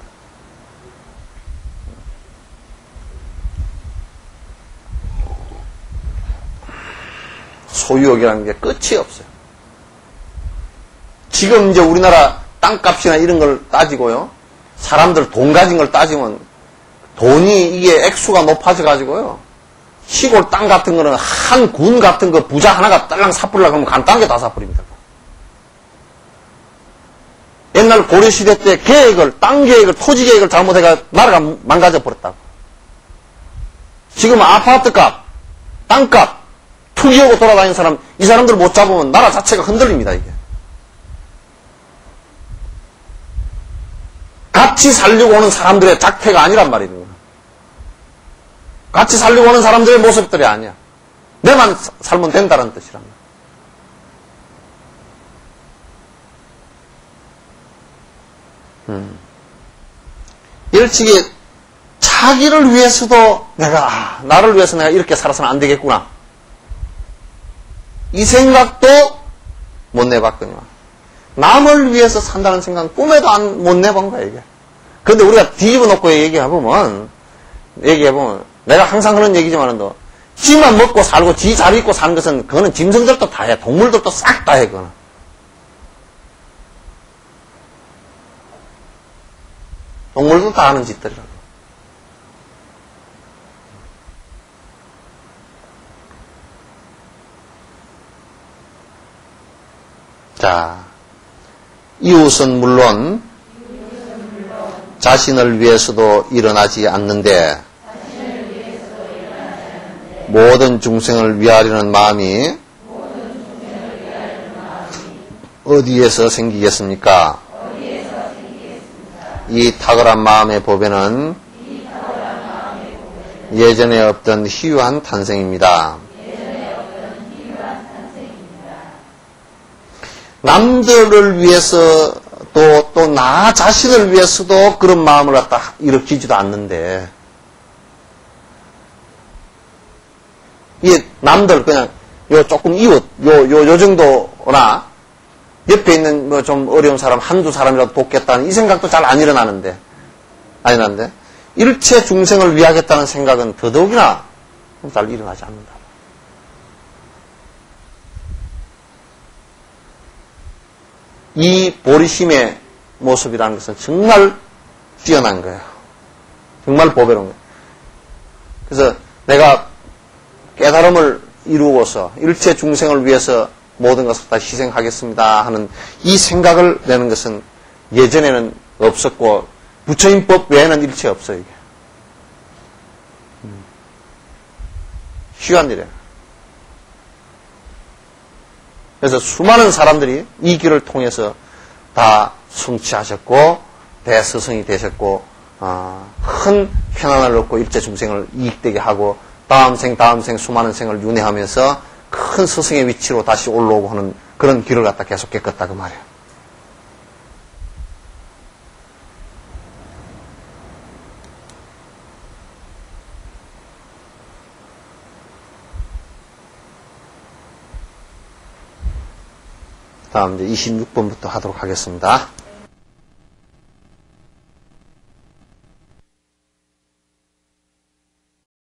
소유욕이라는 게 끝이 없어요. 지금 이제 우리나라 땅값이나 이런 걸 따지고요. 사람들 돈 가진 걸 따지면 돈이 이게 액수가 높아져가지고요. 시골 땅 같은 거는 한 군 같은 거 부자 하나가 딸랑 사뿌리려고 하면 간단하게 다 사뿌립니다. 옛날 고려시대 때 땅 계획을, 토지 계획을 잘못해가 나라가 망가져 버렸다고. 지금 아파트값, 땅값, 투기하고 돌아다니는 사람, 이 사람들 못 잡으면 나라 자체가 흔들립니다, 이게. 같이 살려고 오는 사람들의 작태가 아니란 말이에요. 같이 살려고 오는 사람들의 모습들이 아니야. 내만 살면 된다는 뜻이란 말이야. 일찍이 자기를 위해서도 나를 위해서 내가 이렇게 살아서는 안 되겠구나. 이 생각도 못 내봤거든요. 남을 위해서 산다는 생각은 꿈에도 못 내본 거야, 이게. 그런데 우리가 뒤집어 놓고 얘기해보면, 내가 항상 그런 얘기지만은, 지만 먹고 살고, 지 잘 입고 사는 것은, 그거는 짐승들도 다 해. 동물들도 싹 다 해, 그거는. 동물도 다 하는 짓들이라고. 자, 이웃은 물론 자신을 위해서도 일어나지 않는데 모든 중생을 위하려는 마음이 어디에서 생기겠습니까? 이 탁월한 마음의 법에는 예전에 없던 희유한 탄생입니다. 남들을 위해서 또 나 자신을 위해서도 그런 마음을 갖다 일으키지도 않는데 이 남들 그냥 조금 이웃 요 정도나 옆에 있는 뭐 좀 어려운 사람 한두 사람이라도 돕겠다는 이 생각도 잘 안 일어나는데 일체 중생을 위하겠다는 생각은 더더욱이나 잘 일어나지 않는다. 이 보리심의 모습이라는 것은 정말 뛰어난 거예요. 정말 보배로운 거예요. 그래서 내가 깨달음을 이루고서 일체 중생을 위해서 모든 것을 다 희생하겠습니다 하는 이 생각을 내는 것은 예전에는 없었고 부처님법 외에는 일체 없어요. 이게. 쉬운 일이에요. 그래서 수많은 사람들이 이 길을 통해서 다 성취하셨고 대스승이 되셨고 큰 편안을 얻고 일체 중생을 이익되게 하고 다음 생 수많은 생을 윤회하면서 큰 스승의 위치로 다시 올라오고 하는 그런 길을 갖다 계속 겪었다 그 말이에요. 다음 이제 26번부터 하도록 하겠습니다.